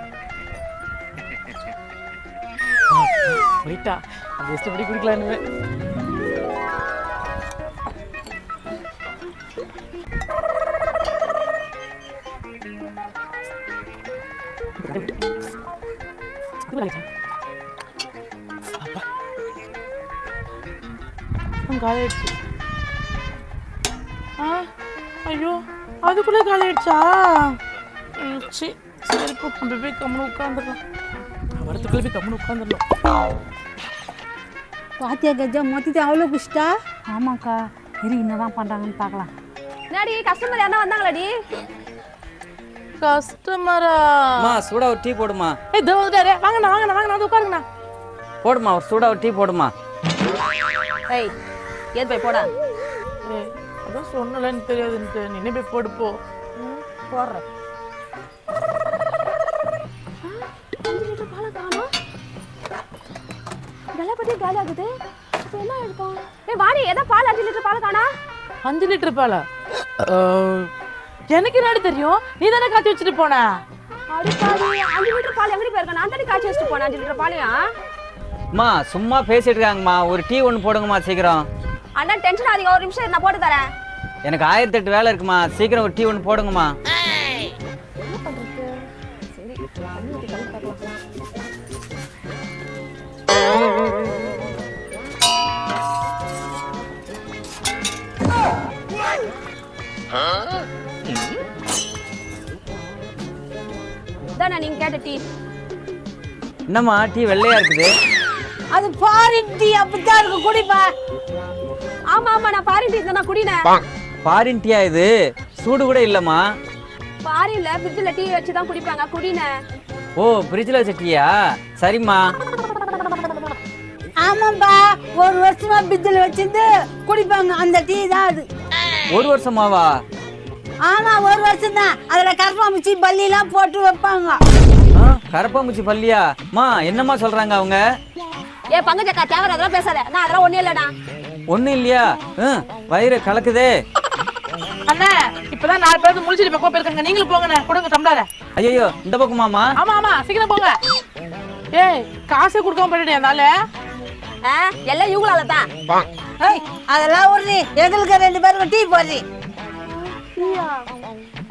போயிட்டா அது இஷ்டப்படி குடிக்கலான்னு. காலியாயிடுச்சு. ஐயோ அதுக்குள்ளே காலியாயிடுச்சா? சரி இப்போ நம்ம போய் கம்முன்னு உட்காந்துடலாம். வரத்துக்குள்ளே போய் கம்முன்னு உட்காந்துடலாம். பாத்தியா கஜா மொத்தத்தை அவ்வளோ குஷ்டா? ஆமாக்கா, என்னதான் பண்றாங்கன்னு பார்க்கலாம். என்னடி கஸ்டமர் யாரா வந்தாங்களாடி? கஸ்டமரா? சூடா ஒரு டீ போடுமா. இதோ வந்துட்டாரே. வாங்கண்ணா வந்து உட்காருங்கண்ணா. போடுமா, ஒரு சூடா ஒரு டீ போடுமா. ஏய் ஏன் போய் போடா. அதான் சொன்னலன்னு தெரியாதுன்ட்டு நின்று போய் போடுப்போ. போடுறேன். காலி ஆகுது. என்ன இருக்கும்? ஏய் வாணி, ஏதா பால் 5 லிட்டர் பால் காணா? 5 லிட்டர் பாலா? எனக்கு என்னடி தெரியும்? நீ தானே காய்ச்சி வச்சுட்டு போன. அடி பாவி, 5 லிட்டர் பால் எங்கடி போயிருக்க? நான் தானே காய்ச்சி வச்சுட்டு போனேன் 5 லிட்டர் பாலையா? அம்மா சும்மா பேசிட்டு இருக்காங்கம்மா, ஒரு டீ ஒன்று போடுங்கம்மா சீக்கிரம். அண்ணா டென்ஷன் ஆகாதீங்க, ஒரு நிமிஷம் நான் போட்டு தரேன். எனக்கு 1008 வேலை இருக்குமா, சீக்கிரம் ஒரு டீ ஒன்று போடுங்கம்மா. இதானே நீங்க கேட்ட டீ. என்னம்மா டீ வெள்ளையா இருக்குது? அது ஃபாரின் டீ, அப்படித்தான் இருக்கு, குடிப்பா. ஆமா ஆமா, நான் ஃபாரின் டீ தான் குடினேன். ஃபாரின் டீயா இது? சூடு கூட இல்லம்மா. ஃபாரின்ல ஃப்ரிட்ஜ்ல டீ வச்சு தான் குடிப்பாங்க, குடினேன். ஓ, ஃப்ரிட்ஜ்ல வச்ச டீயா? சரிம்மா. ஆமாப்பா, ஒரு வருஷமா ஃப்ரிட்ஜ்ல வச்சிருந்து குடிப்பாங்க, அந்த டீ தான் அது. ஒரு வருஷமாவா? ஆமா, ஒரு வருஷம் தான். அதுல கரப்பாம்பூச்சி பல்லிலாம் போட்டு வைப்பாங்க. கரப்பாம்பூச்சி பல்லியா? மா, என்னம்மா சொல்றாங்க அவங்க? ஏ பங்கஜக்கா, தேவை அதெல்லாம் பேசாத. நான் அதெல்லாம் ஒண்ணே இல்லடா. ஒண்ணும் இல்லையா? வயிறு கலக்குதே. அண்ணா, இப்பதான் 4 பேருக்கு முடிச்சிட்டு பக்கம் போயிருக்காங்க. நீங்களும் போங்கண்ணே, கொடுங்க டம்ளர. ஐயோ, இந்த பக்கமாமா? ஆமா ஆமா, சீக்கிரம் போங்க. ஏய், காசே கொடுக்காம போயிட்டே அதனால எல்லாம் இவங்களால தான். அதெல்லாம் ஒரு எங்களுக்கு 2 பேருக்கு டீ போடுறி.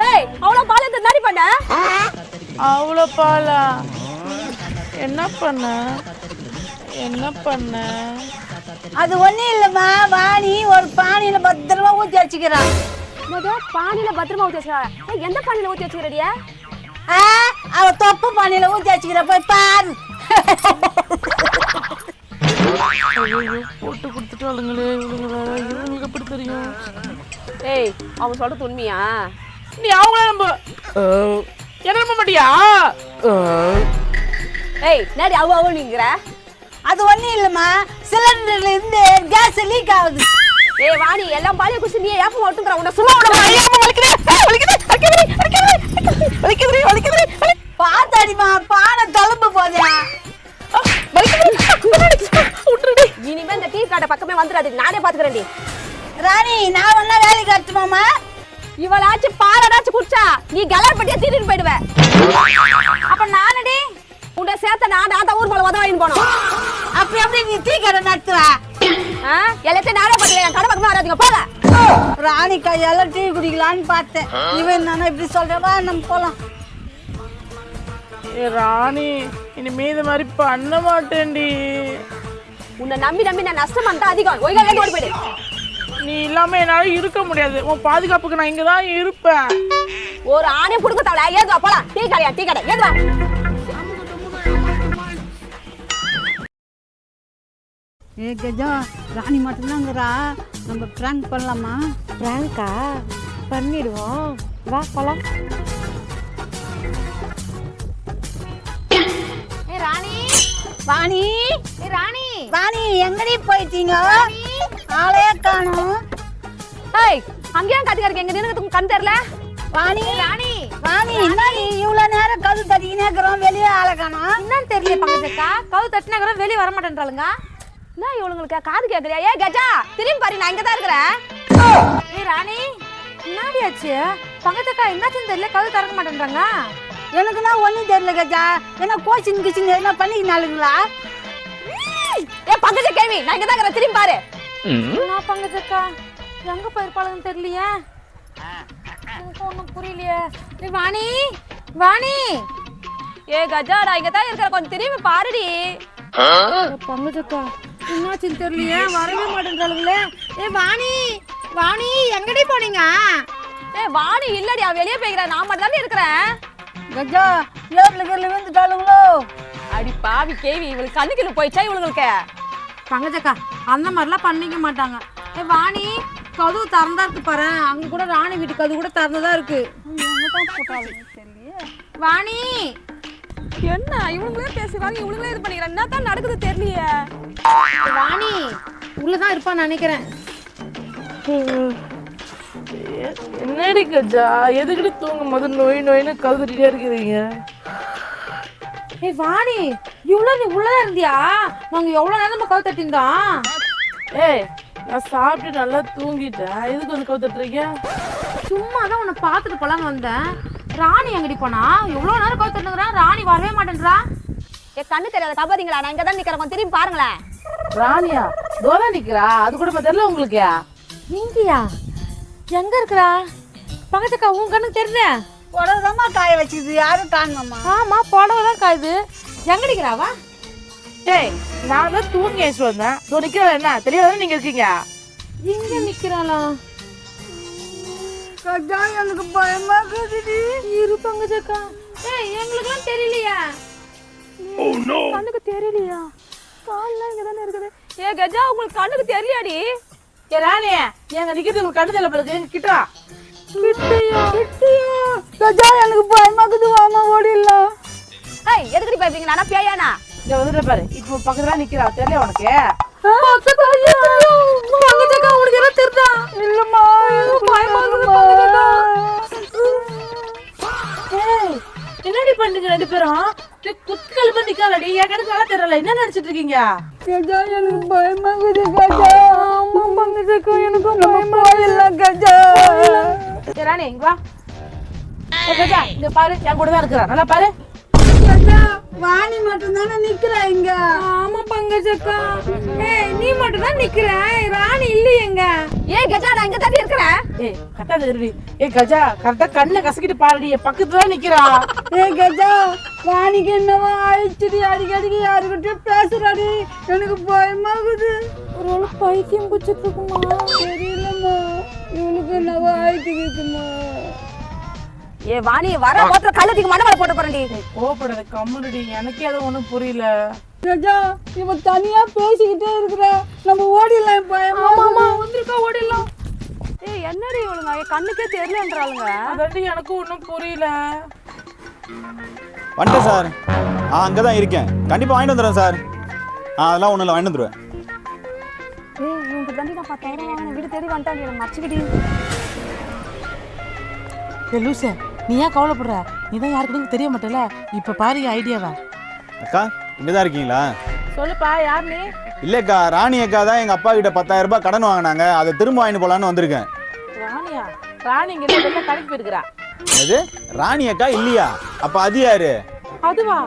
ஏய், அவ்வளவு பால் எடுத்து நாடி பண்ண. அவ்வளோ பாலா? என்ன பண்ண? அது ஒண்ணும் இல்லம்மா, வாணி ஒரு பானையில பத்திரமா ஊத்தி வச்சுக்கிறான். பானையில பத்திரமா ஊத்தி வச்சுக்கிறா? எந்த பானையில ஊத்தி வச்சுக்கிறடியா? அவ தொப்பு பானையில ஊத்தி வச்சுக்கிற, போய் பாரு. போட்டு கொடுத்துட்டு வாளுங்களே, இவங்க வேற, இவங்களுக்கு எப்படி தெரியும்? ஏய், அவங்க சொல்றது உண்மையா? நீ அவங்கள நம்ப என்ன நம்ப மாட்டியா? ஏய், நேடி அவ நீங்கிற. அது ஒண்ணும் இல்லம்மா, சிலிண்டர்ல இருந்து கேஸ் லீக் ஆகுது. ஏய் வாணி, எல்லாம் பாலிய குசி நீ ஏப்ப ஓட்டுங்கற. உன்ன சும்மா விட வலிக்குது. பாத்தாடிமா, பானை தழும்பு போதா. இனிமே இந்த டீ கடை பக்கமே வந்துடாது, நானே பாத்துக்கிறேன்டி. ராணி, நான் ஒண்ணா வேலைக்கு வரட்டுமாமா? இவளாச்சு பாலடாச்சு குடிச்சா நீ கலர்பட்டியா தீட்டிட்டு போயிடுவ. அப்ப நானடி உன்னை சேர்த்த நான் தான் ஊர் போல உதவாயின்னு போனோம். அப்படி நீ டீ கடை நடத்துவ? எல்லாத்தையும் நானே பாத்துக்கிறேன், கடை பக்கமே வராதுங்க, போங்க. ராணி கையால டீ குடிக்கலான்னு பார்த்தேன். இவன் நானே இப்படி சொல்றவா, நம்ம போலாம். ஏ ராணி, இனிமே இது மாதிரி பண்ண மாட்டேன்டி. உன்னை நம்பி நான் நஷ்டம் பண்ணா அதிகம். ஒய்காலே ஓடி போயிடு. நீ இல்லாம என்னால இருக்க முடியாது. உன் பாதுகாப்புக்கு நான் இங்கதான் இருப்பேன். ஒரு ஆணை புடுக்க தவளை. ஏதுவா போலாம். டீ கடை ஏதுவா? ஏ கஜா, ராணி மட்டும்தாங்கிறா, நம்ம பிராங்க் பண்ணலாமா? பிராங்கா பண்ணிடுவோம், வா போலாம். வாணி, வாணி எங்கடி போயிட்டீங்க? ஆளையே காணோம். ஏய், அங்கேயே கத்திக்காரங்க, எங்க நின்னு கண் தெரியல. வாணி, என்னடி இவ்வளவு நேரம் கது தட்டிக்கினே இருக்கிறோம், வெளியே ஆளை காணோம்? என்னன்னு தெரியல பங்கஜக்கா, கவு தட்டினாக்கிறோம், வெளியே வர மாட்டேன்றாளுங்க. என்ன இவளுங்களுக்கு காது கேட்கறியா? ஏ கஜா, திரும்பி பாரு, நான் இங்கதான் இருக்கிறேன். ஏய் ராணி, என்னடி ஆச்சு? பங்கஜக்கா என்னாச்சுன்னு தெரியல, கவு திறக்க மாட்டேன்றாங்க. எனக்குன்னா ஒண்ணும் தெரியல கஜா. என்ன கோச்சிங் கிச்சிங் என்ன பண்ணிக்கினாலுங்களா? ஏ பங்கஜ கேவி, நான் இங்கதான் இருக்கிறேன், திரும்பி பாரு. நான் பங்கஜக்கா எங்க போயிருப்பாளுன்னு தெரியலையே, எனக்கு ஒண்ணும் புரியலையே. வாணி. ஏ கஜா, நான் இங்கதான் இருக்கிறேன், கொஞ்சம் திரும்பி பாருடி. பங்கஜக்கா என்னாச்சுன்னு தெரியலையே, வரவே மாட்டேன்றாளுங்களே. ஏ வாணி எங்கடி போனீங்க? ஏ வாணி இல்லடி, அவ வெளியே போய்க்கிறா, நான் மட்டும் தானே இருக்கிறேன். கஜா, ஏர்ல விழுந்துட்டாளுங்களோ? அடி பாவி கேவி, இவளுக்கு கண்ணுக்கு போயிச்சா இவளுக்கு? பங்கஜக்கா அந்த மாதிரிலாம் பண்ணிக்க மாட்டாங்க. ஏ வாணி, கதவு திறந்தா இருக்கு பாரு, அங்க கூட ராணி வீட்டு கதவு கூட திறந்ததா இருக்கு. வாணி, என்ன இவங்களே பேசுவாங்க, இவங்களே இது பண்ணிக்கிறேன், என்ன தான் நடக்குது தெரியலையே. வாணி உள்ளதான் இருப்பான்னு நினைக்கிறேன். என்னடி கஜா, எதுக்கிட்டு தூங்கும் போது நோயின்னு கழுதுட்டே இருக்கிறீங்க? ஏய் வாணி, இவ்வளவு நீ உள்ளதான் இருந்தியா? நாங்க எவ்வளவு நேரம் நம்ம கவு தட்டிருந்தோம். ஏய், நான் சாப்பிட்டு நல்லா தூங்கிட்டேன், எதுக்கு வந்து கவு தட்டுறீங்க? சும்மா தான் உன்னை பார்த்துட்டு போலான்னு வந்தேன். ராணி எங்கடி போனா? எவ்வளவு நேரம் கவு தட்டுங்கிறான், ராணி வரவே மாட்டேன்றா. ஏ கண்ணு தெரியாத கபாதீங்களா, நான் இங்கதான் நிக்கிறேன், கொஞ்சம் திரும்பி பாருங்களேன். ராணியா தோதா நிக்கிறா, அது கூட தெரியல உங்களுக்கு? இங்கயா? எங்க இருக்கிறா? பக்கத்துக்கா உன் கண்ணுக்கு தெரியல? புடவைதாம்மா காய வச்சுது, யாரும் காணுமாம்மா? ஆமா, புடவை தான் காயுது. எங்க நிக்கிறாவா? ஏய், நான் தான் தூங்கி ஏச்சு வந்தேன். நிக்கிறா என்ன தெரியாதானே நீங்க இருக்கீங்க? எங்க நிக்கிறாளா? கஜா, எனக்கு பயமா இருக்குதுடி. இரு பங்கஜக்கா. ஏய், எங்களுக்குலாம் தெரியலையா? கண்ணுக்கு தெரியலையா? கால்லாம் இங்க தானே இருக்குது. ஏ கஜா, உங்களுக்கு கண்ணுக்கு தெரியலையாடி? ஏ ராணி, எங்க நிக்கிறது உங்களுக்கு கண்ணு தெரியல பிறகு கிட்டா. கிட்டியா கஜா, எனக்கு பயமா இருக்குது, வாமா ஓடிடலாம். ஏய் எதுக்கு பயப்பீங்க? நானா பேயானா? இங்க வந்துட்டு பாரு, இப்போ பக்கத்துல நிக்கிறா, தெரியல உனக்கு? பங்கஜக்கா, உனக்கு என்ன தெரியுதா? இல்லம்மா, பயமா இருக்குதுமா. ஏய், என்னடி பண்றீங்க ரெண்டு பேரும்? குத்துக்கல் பண்ணி நிக்காதடி, என் கணக்கு நல்லா தெரியல. என்ன நினைச்சிட்டு இருக்கீங்க? கஜா, எனக்கு பயமா இருக்குது கஜா. ஆமா பங்கஜக்கா, எனக்கு பயமா இல்ல கஜா. ஏ ராணி, இங்க வா. ஏ கஜா, இங்க பாரு, என் கூட தான் இருக்கிறா, நல்லா பாரு. கஜா, வாணி மட்டும் தானே நிக்கிறா இங்க. ஆமா பங்கஜக்கா. ஏய், நீ மட்டும் தான் நிக்கிற, ராணி இல்லையேங்க. ஏய் கஜா, நான் இங்க தான் இருக்கறேன். ஏய் கரெக்டா தெரியுது. ஏய் கஜா, கரெக்டா கண்ணை கசக்கிட்டு பாருடி, பக்கத்துல தான் நிக்கிறா. ஏய் கஜா, வாணிக்கு என்னவா ஆயிடுச்சுடி? அடிக்கடிக்கு யாருக்கிட்டயும் பேசுறாடி, எனக்கு பயமா இருக்குது. ஒரு பைத்தியம் பிடிச்சிட்டு இருக்குமா? தெரியலம்மா, இவனுக்கு என்னவா ஆயிட்டு இருக்குமா? ஏ வாணி, வர போத்துல கல்லத்துக்கு மண்ணை போட்டு போறேன்டி. கோபப்படாத, கம்முனுடி, எனக்கே அது ஒண்ணும் புரியல. கஜா, இவன் தனியா பேசிக்கிட்டே இருக்கிற, நம்ம ஓடிடலாம். பயமா வந்திருக்கா, ஓடிடலாம். ஏய் என்னடி இவளுங்க கண்ணுக்கே தெரியலன்றாளுங்க. அதாண்டி எனக்கும் ஒன்றும் புரியல. வந்துட்டேன் சார். அங்கே தான் இருக்கேன். கண்டிப்பாக வாங்கிட்டு வந்துடுறேன் சார். அதெல்லாம் ஒன்றும் இல்லை, வாங்கிட்டு வந்துடுவேன். ஏய் இவங்க தாண்டி நான் 10,000 வாங்கின வீடு தேடி வந்துட்டாங்க, எனக்கு மறைச்சிக்கிட்டி. ஏ லூசு, நீ ஏன் கவலைப்படுற? நீ தான் யாருக்குன்னு தெரிய மாட்டேல. இப்ப பாரு ஐடியாவா. அக்கா, இங்கே தான் இருக்கீங்களா? சொல்லுப்பா, யார் நீ? இல்லைக்கா, ராணி அக்கா தான் எங்கள் அப்பா கிட்ட 10,000 ரூபாய் கடன் வாங்கினாங்க. அதை திரும்ப வாங்கிட்டு போகலான்னு வந்திருக்கேன். ராணியா? ராணி இங்க வெளில கடைக்கு போயிருக்கிறா. அது ராணி அக்கா இல்லையா? அப்போ அது யாரு? அதுவா?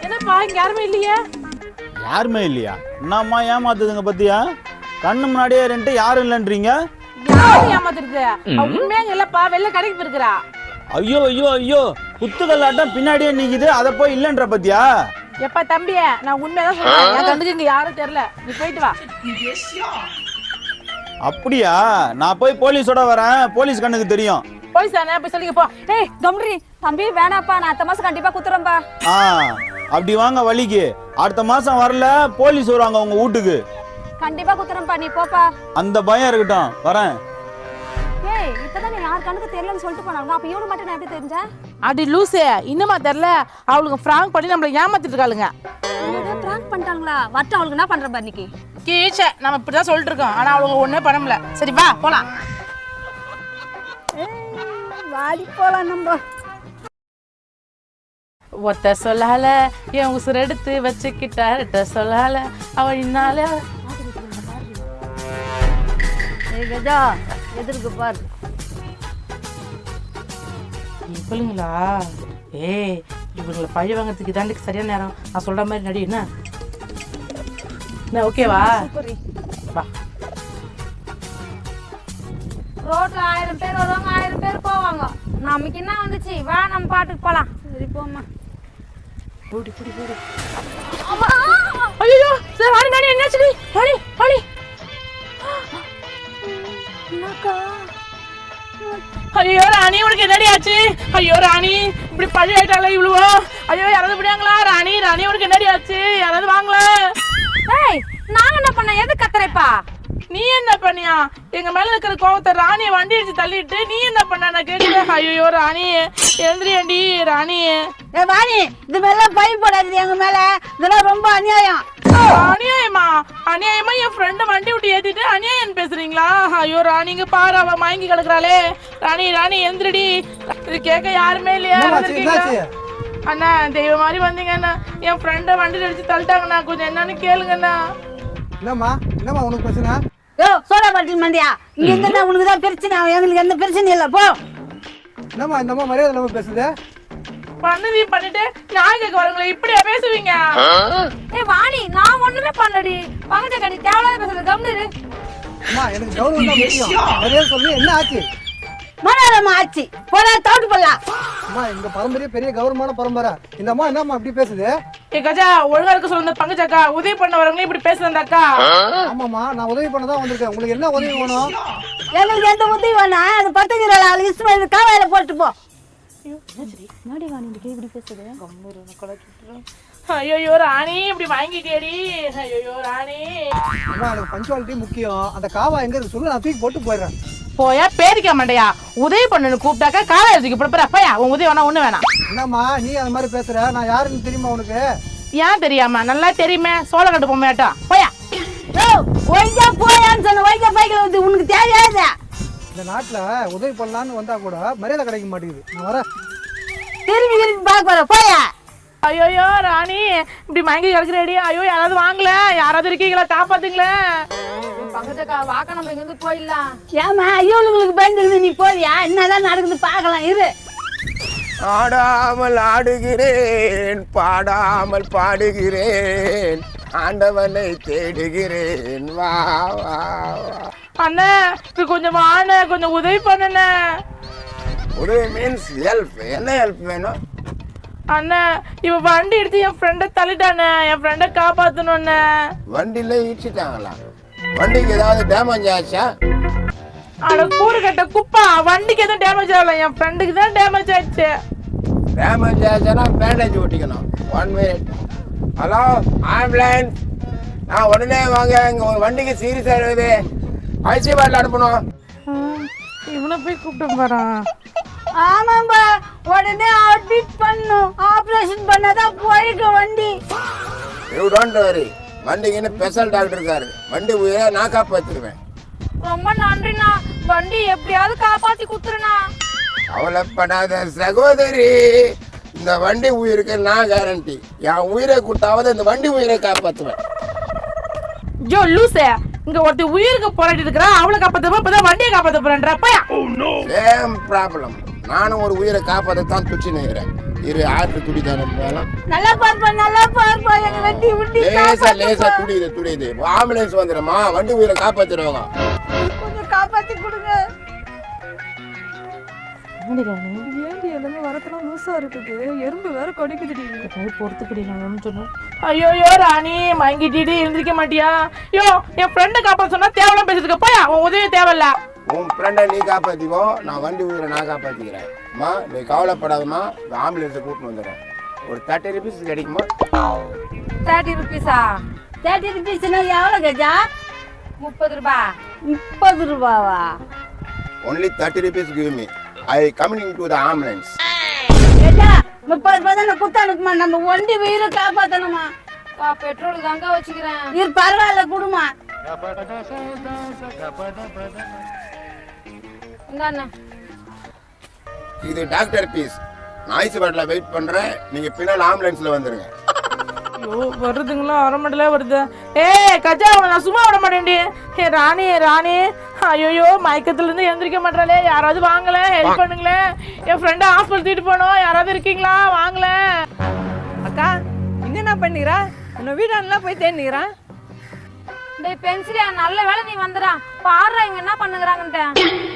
என்னப்பா, இங்க யாருமே இல்லையே? யாருமே இல்லையா? என்னம்மா ஏமாத்துதுங்க பத்தியா? கண்ணு முன்னாடியே ரெண்டு யாரும் இல்லைன்றீங்க. யாரு ஏமாத்துறது? உண்மையா இல்லப்பா, வெளில கடைக்கு போயிருக்கிறா. ஐயோ ஐயோ ஐயோ, குத்துக்கல்லாட்டம் பின்னாடியே நிக்குது, அதை போய் இல்லைன்ற பத்தியா? எப்பா தம்பிய, நான் உண்மையதான் சொல்றேன். என் கண்ணுக்கு இங்க யாரும் தெரியல. நீ போயிட்டு வா. அப்படியா? நான் போய் போலீஸோட வரேன், போலீஸ் கண்ணுக்கு தெரியும். போலீஸ் தானே, போய் சொல்லிக்க போ. ஏய் கம்ரி தம்பி, வேணாப்பா, நான் அடுத்த மாசம் கண்டிப்பா குத்துறேன்பா. அப்படி வாங்க வழிக்கு. அடுத்த மாசம் வரல, போலீஸ் வருவாங்க உங்க வீட்டுக்கு. கண்டிப்பா குத்துறேன்பா, நீ போப்பா. அந்த பயம் இருக்கட்டும், வரேன். ஏய் இப்பதான் நீ யார் கண்ணுக்கு தெரியலன்னு சொல்லிட்டு போனாங்க, அப்ப இவனு மட்டும் நான் எப்படி தெரிஞ்சேன்? அடி லூசே, இன்னுமா தெரியல? அவளுக்கு ஃப்ராங்க் பண்ணி நம்மள ஏமாத்திட்டு இருக்காளுங்க. பிராங்க் பண்ணிட்டாங்களா? வட்ட அவளுக்கு என்ன பண்ற பாரு இன்னைக்கு. கீச்சே, நம்ம இப்படிதான் சொல்லிட்டு இருக்கோம், ஆனா அவளுக்கு ஒண்ணே பண்ண முடியல. சரி வா போலாம். வாடி போலாம் நம்ம. ஒத்த சொல்லால என் உசுர் எடுத்து வச்சுக்கிட்ட சொல்லால அவளினால. ஏய் கஜா, எதிர்க்கு பாரு. இவளுங்களா? ஏய், இவங்களை பழி வாங்கிறதுக்கு இதாண்டுக்கு சரியான நேரம். நான் சொல்ற மாதிரி நடி. என்ன ஓகேவா? வா. ரோட்ல 1000 பேர் வருவாங்க, 1000 பேர் போவாங்க. நமக்கு என்ன வந்துச்சு? வா நம்ம பாட்டுக்கு போலாம். சரி போமா. ஓடி ஓடி ஓடி. ஐயோ சார், வாடி நானே என்னாச்சு? வாடி வாடி. என்னக்கா? ஐயோ ராணி, உனக்கு என்னடி ஆச்சு? ஐயோ ராணி, இப்படி பழி ஆயிட்டால இவ்வளவோ. ஐயோ யாராவது விடுவாங்களா? ராணி ராணி, உனக்கு என்னடி ஆச்சு? யாராவது வாங்களா? ஏய் நாங்க என்ன பண்ண? எது கத்துறேப்பா? நீ என்ன பண்ணியா? எங்க மேல இருக்கிற கோவத்தை ராணியை வண்டி அடிச்சு தள்ளிட்டு நீ என்ன பண்ண? நான் கேட்கிறேன். ஐயோ ராணி, எழுந்திரியாண்டி ராணி. ஏ வாணி, இது மேல பை போடாது எங்க மேல. இதெல்லாம் ரொம்ப அநியாயம். அநியாயமா? அநியாயமா என் ஃப்ரெண்ட வண்டி விட்டு ஏத்திட்டு அநியாயம் பேசுறீங்களா? ஐயோ ராணிங்க பாரு, அவ மயங்கி கிடக்குறாளே. ராணி ராணி எந்திரடி. இது கேட்க யாருமே இல்லையா? அண்ணா, தெய்வம் மாதிரி வந்தீங்க அண்ணா. என் ஃப்ரெண்ட வண்டியில அடிச்சு தள்ளிட்டாங்கண்ணா, கொஞ்சம் என்னன்னு கேளுங்கண்ணா. என்னம்மா என்னம்மா உனக்கு பிரச்சனை? யோ சோடா பாட்டில் மண்டியா, இங்க இருந்தா உனக்கு தான் பிரச்சனை, எங்களுக்கு எந்த பிரச்சனையும் இல்லை. போ. என்னம்மா இந்த அம்மா மரியாதை இல்லாம பேசுது? பண்ணதையும் பண்ணிட்டு நான் கேட்க வரவங்களை இப்படியா பேசுவீங்க? ஏய் வாணி, நான் ஒண்ணுமே பண்ணலடி. பங்கஜக்கா, நீ தேவையில்லாத பேசுறது கம்முனு இரு. அம்மா எனக்கு கௌரவம் தான் முக்கியம். நிறைய சொல்லி என்ன ஆச்சு? மனோரமா ஆச்சு போடா தோட்டு போடலாம். அம்மா எங்க பரம்பரையே பெரிய கௌரவமான பரம்பரை. இந்த அம்மா என்னம்மா இப்படி பேசுது? ஏ கஜா, ஒழுங்கா இருக்க சொல்லுங்க பங்கஜக்கா. உதவி பண்ண வரவங்களே இப்படி பேசுறேன் அக்கா. ஆமாம்மா நான் உதவி பண்ண தான் வந்திருக்கேன். உங்களுக்கு என்ன உதவி வேணும்? எங்களுக்கு எந்த உதவி வேணா அது 10 கிலோ இஸ்மாயில் காவாயில போட்டு போ. ஐயோ ராணி, இப்படி வாங்கிட்டேடி. ஐயோ ராணி. அம்மா எனக்கு பஞ்சுவாலிட்டி முக்கியம். அந்த காவா எங்க இருக்கு சொல்லு, நான் தூக்கி போட்டு போயிடுறேன். போயா பேரிக்க மாட்டையா? உதவி பண்ணு கூப்பிட்டாக்கா காலை எடுத்துக்க போற. பையா உன் உதவி வேணா ஒண்ணு வேணாம். என்னம்மா நீ அந்த மாதிரி பேசுற? நான் யாருன்னு தெரியுமா உனக்கு? ஏன் தெரியாம? நல்லா தெரியுமே. சோள கட்டு போமேட்டா. போயா ஒய்யா போயான்னு சொன்ன ஒய்யா பைக்கில் வந்து உனக்கு தேவையாத. இந்த நாட்டுல உதவி பண்ணலான்னு வந்தா கூட மரியாதை கிடைக்க மாட்டேங்குது. நான் வரேன். திரும்பி பார்க்க போற போயா. ஐயோ ராணி, இப்படி மயங்கி கிடக்குறேடி. ஐயோ யாராவது வாங்கல, யாராவது இருக்கீங்களா? காப்பாத்துங்களே. பங்கஜக்கா, வாக்க நம்ம இங்க இருந்து போயிடலாம். ஏமா ஐயோளுங்களுக்கு பயந்துருந்து நீ போறியா? என்னதான் நடக்குது பார்க்கலாம் இரு. ஆடாமல் ஆடுகிறேன், பாடாமல் பாடுகிறேன், ஆண்டவனை தேடுகிறேன், வா வா வா. அண்ணே கொஞ்சம் வாண்ணே, கொஞ்சம் உதவி பண்ணுண்ணே. உதவி மீன்ஸ் ஹெல்ப். என்ன ஹெல்ப் வேணும்? அண்ணா இவ வண்டி எடுத்து என் ஃப்ரெண்டை தள்ளிட்டானே. என் ஃப்ரெண்டை காப்பாத்தணும்ண்ணே. வண்டியில இடிச்சிட்டாங்களா? வண்டிக்கு ஏதாவது டேமேஜ் ஆச்சா? அட கூறு கட்ட குப்பா, வண்டிக்கு எதுவும் டேமேஜ் ஆகல, என் ஃப்ரெண்டுக்கு தான் டேமேஜ் ஆச்சு. டேமேஜ் ஆச்சுன்னா பேண்டேஜ் ஒட்டிக்கணும். 1 minute. ஹலோ ஆம்புலன்ஸ், நான் உடனே வாங்க. இங்க ஒரு வண்டிக்கு சீரியஸா இருக்குது, ஐசியூல அனுப்பணும். இவனை போய் கூப்பிட்டு போறான். ஆமாம்பா, உடனே அட்மிட் பண்ணும். ஆபரேஷன் பண்ணாதான் போயிடும் வண்டி. You don't worry, வண்டிக்குன்னு special doctor இருக்காரு. வண்டி உயிரை நான் காப்பாத்திடுவேன். ரொம்ப நன்றிண்ணா. வண்டி எப்படியாவது காப்பாத்தி குத்துருண்ணா. கவலைப்படாத சகோதரி, இந்த வண்டி உயிருக்கு நான் கேரண்டி. என் உயிரை கொடுத்தாவது இந்த வண்டி உயிரை காப்பாற்றுவேன். ஜோ லூசே, இங்க ஒருத்தி உயிருக்கு போராடி இருக்கிறா, அவளை காப்பாத்த இப்பதான் வண்டியை காப்பாத்த போறேன்ற. பையா சேம் ப்ராப்ளம். நானும் ஒரு உயிரை காப்பாற்றத்தான் துச்சு நிற்கிறேன். இரு ஆற்று துடி தானே வேணும். நல்லா பார்ப்பா எங்க வண்டி உண்டி லேசா லேசா துடியுது. ஆம்புலன்ஸ் வந்துடுமா, வண்டி உயிரை காப்பாத்திடுவாங்க. கொஞ்சம் காப்பாத்தி கொடுங்க. ஐயோ ராணி, மயங்கிட்டு இருந்திருக்க மாட்டியா? யோ என் ஃப்ரெண்டை காப்பாத்த சொன்னா தேவையில்லாம் பேசிட்டு போயா. உன் உதவி தேவையில்ல. உன் ஃப்ரெண்டை நீ காப்பாத்திக்கோ, நான் வண்டி உயிரை நான் காப்பாத்திக்கிறேன். அம்மா நீ கவலைப்படாதம்மா, ஆம்புலன்ஸை கூட்டின்னு வந்துடுறேன். ஒரு 30 rupees கிடைக்குமா? 30 rupees-ஆ? 30 rupees-னா எவ்வளவு கஜா? 30 ரூபாய். 30 ரூபாவா? Only 30 rupees give me. I coming to the ambulance. Gaja 30 ரூபாய் தான் குத்த அனுப்புமா. நம்ம வண்டி உயிரை காப்பாத்தணுமா? பெட்ரோல் தாங்க வச்சுக்கிறேன். இது பரவாயில்ல குடுமா. இந்தாண்ணா. இது டாக்டர் பீஸ். நான் ஐசியூல வெயிட் பண்றேன். நீங்க பின்னால ஆம்புலன்ஸ்ல வந்துருங்க. ஐயோ வருதுங்களா? அரமண்டல வருது. கஜா, நான் சும்மா விட மாட்டேன்டி. ராணி ஐயோ மயக்கத்துல இருந்து எழுந்திரிக்க மாட்டாளே. யாராவது வாங்கல, ஹெல்ப் பண்ணுங்களே. என் ஃப்ரெண்டை ஹாஸ்பிட்டல் தூக்கிட்டு போனோம். யாராவது இருக்கீங்களா? வாங்கல. அக்கா இங்க என்ன பண்ணிக்கிறா? உன்னை வீடானலாம் போய் தேடிக்கிறேன். டேய் பென்சிலியா, நல்ல வேளை நீ வந்துடா. பாருடா இவங்க என்ன பண்ணுகிறாங்கன்ட்டு.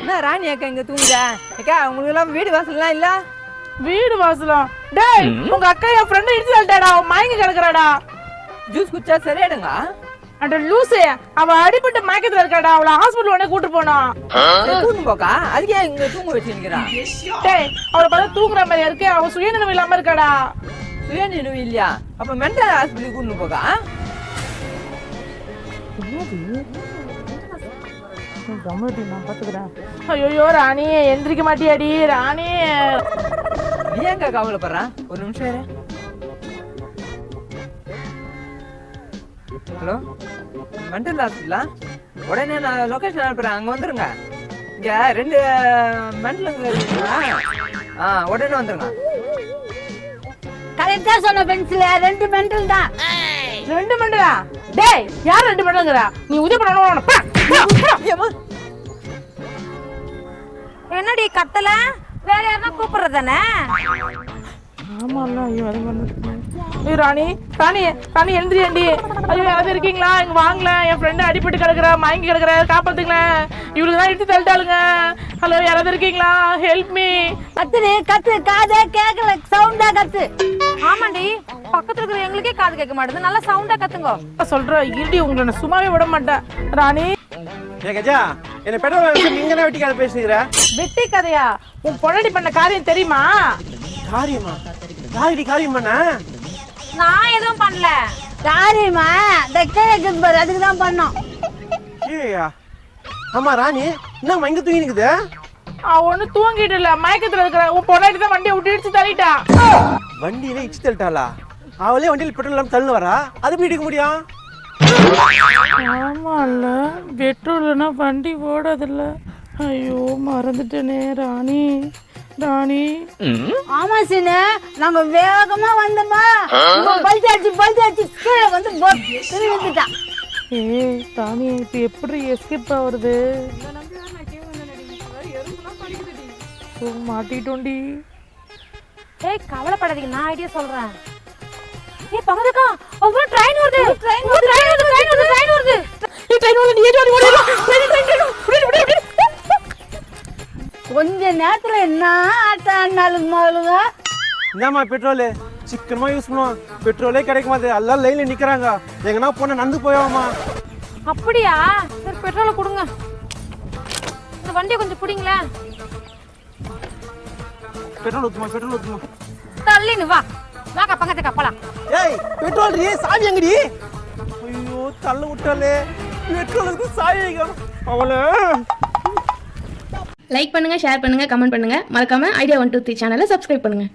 என்ன ராணி அக்கா இங்க தூங்குதா? அக்கா உங்களுக்கு எல்லாம் வீடு வாசல்லாம் இல்ல? வீடு வாசலாம்? டேய் உங்க அக்கா என் ஃப்ரெண்ட் இடிச்சு தள்ளிட்டாடா. மயங்கி கிடக்குறாடா. ஜூஸ் குடிச்சா சரியாடுங்க. அட லூசே, அவ அடிபட்டு மயக்கத்துல இருக்காடா. அவளை ஹாஸ்பிட்டல் உடனே கூட்டு போனோம். தூங்கு போக்கா, அதுக்கே இங்க தூங்க வச்சுக்கிறான். டேய் அவளை பார்த்தா தூங்குற மாதிரி இருக்கு. அவ சுயநினைவு இல்லாம இருக்காடா. சுயநினைவு இல்லையா? அப்ப மென்டல் ஹாஸ்பிட்டல் கூட்டு போக்கா. ஐயோ ராணி, எந்திரிக்க மாட்டியாடி ராணி? நீ எங்க கவலைப்படுற? ஒரு நிமிஷம் இரு. ஹலோ மென்டல் ஹாஸ்பிட்டலா? உடனே நான் லொகேஷன் அனுப்புறேன், அங்க வந்துருங்க. இங்க 2 மென்டலுங்க இருக்குங்களா? உடனே வந்துருங்க. கரெக்டா சொன்ன பென்சில், 2 மெண்டல் தான். 2 மெண்டலா? டேய் யார் 2 மெண்டல்ங்கறா? நீ உதவி பண்ணணும். என்னடி கத்தல? வேற யாரனா கூப்பிடுறதானே? ஆமாண்ணா ஐயோ அது பண்ணு. ஐயோ ராணி ராணி ராணி எழுந்திரியாண்டி. ஐயோ யாராவது இருக்கீங்களா? இங்க வாங்கலாம், என் ஃப்ரெண்டு அடிபட்டு கிடக்குறா, மயங்கி கிடக்குறா, காப்பாத்துங்களேன். இவளுக்கு தான் இட்டு தள்ளிட்டாளுங்க. ஹலோ யாராவது இருக்கீங்களா? Help me. கத்துரு கத்து, காதே கேட்கல, சவுண்டா கத்து. ஆமாண்டி, பக்கத்துல இருக்கிற எங்களுக்கே காது கேட்க மாட்டேது, நல்லா சவுண்டா கத்துங்க. சொல்றேன் இருடி, உங்களை நான் சும்மாவே விட மாட்டேன். ராணி கஜா என்ன பெட்ரோல் நீங்க வெட்டி கதை பேசுகிற? வெட்டி கதையா? உன் பொண்ணடி பண்ண காரியம் தெரியுமா? காரியமா? காரியம் பண்ண? நான் எதுவும் பண்ணல. காரியமா டெக்கேக்குது பாரு, அதுக்கு தான் பண்ணோம். ஏய்யா ஆமா ராணி என்ன இங்க தூங்கி நிக்குது? ஒண்ணு தூங்கிட்டு இல்ல, மயக்கத்துல இருக்கிற. உன் பொண்ணாடி தான் வண்டியை விட்டு இடிச்சு தள்ளிட்டா. வண்டியில இடிச்சு தள்ளிட்டாளா? அவளே வண்டியில் பெட்ரோல் இல்லாம தள்ளு வரா, அது எப்படி எடுக்க முடியும்? ஆமால, பெட்ரோல்னா வண்டி ஓடாதுல்ல. ஐயோ மறந்துட்டேனே ராணி. ராணி ஆமா சீனு, நாங்க வேகமா வந்தோமா, பல்ஜாச்சு கீழே வந்து விழுந்துட்டா. ஏய் ராணி, இப்ப எப்படி எஸ்கேப் ஆகுறது? மாட்டிட்டோண்டி. ஏய் கவலைப்படாதீங்க, நான் ஐடியா சொல்றேன். ஏய் பங்கஜக்கா, ஒவ்வொரு ட்ரெயின் வருது. ட்ரெயின் வருது. ஏய் ட்ரெயின் வருது, நீ ஏறி ஓடி. ட்ரெயின். கொஞ்ச நேரத்துல என்ன ஆட்டம் ஆனாலும் மாலுங்க. இந்தாம்மா பெட்ரோலு, சிக்கனமா யூஸ் பண்ணுவோம். பெட்ரோலே கிடைக்க மாட்டேது, எல்லாம் லைன்ல நிக்கிறாங்க. எங்கன்னா போன நடந்து போயாமா? அப்படியா? சரி பெட்ரோலை கொடுங்க. இந்த வண்டியை கொஞ்சம் பிடிங்களேன். பெட்ரோல் ஊத்துமா. தள்ளின்னு வா. வாக்கா பங்கஜக்கா போலாம். ஏய் பெட்ரோல் ரீ, சாவி எங்கடி? ஐயோ தள்ள விட்டாலே, பெட்ரோலுக்கு சாவி அவளே. லைக் பண்ணுங்க, ஷேர் பண்ணுங்க, கமெண்ட் பண்ணுங்க. மறக்காம ஐடியா 123 சேனலை சப்ஸ்கிரைப் பண்ணுங்க.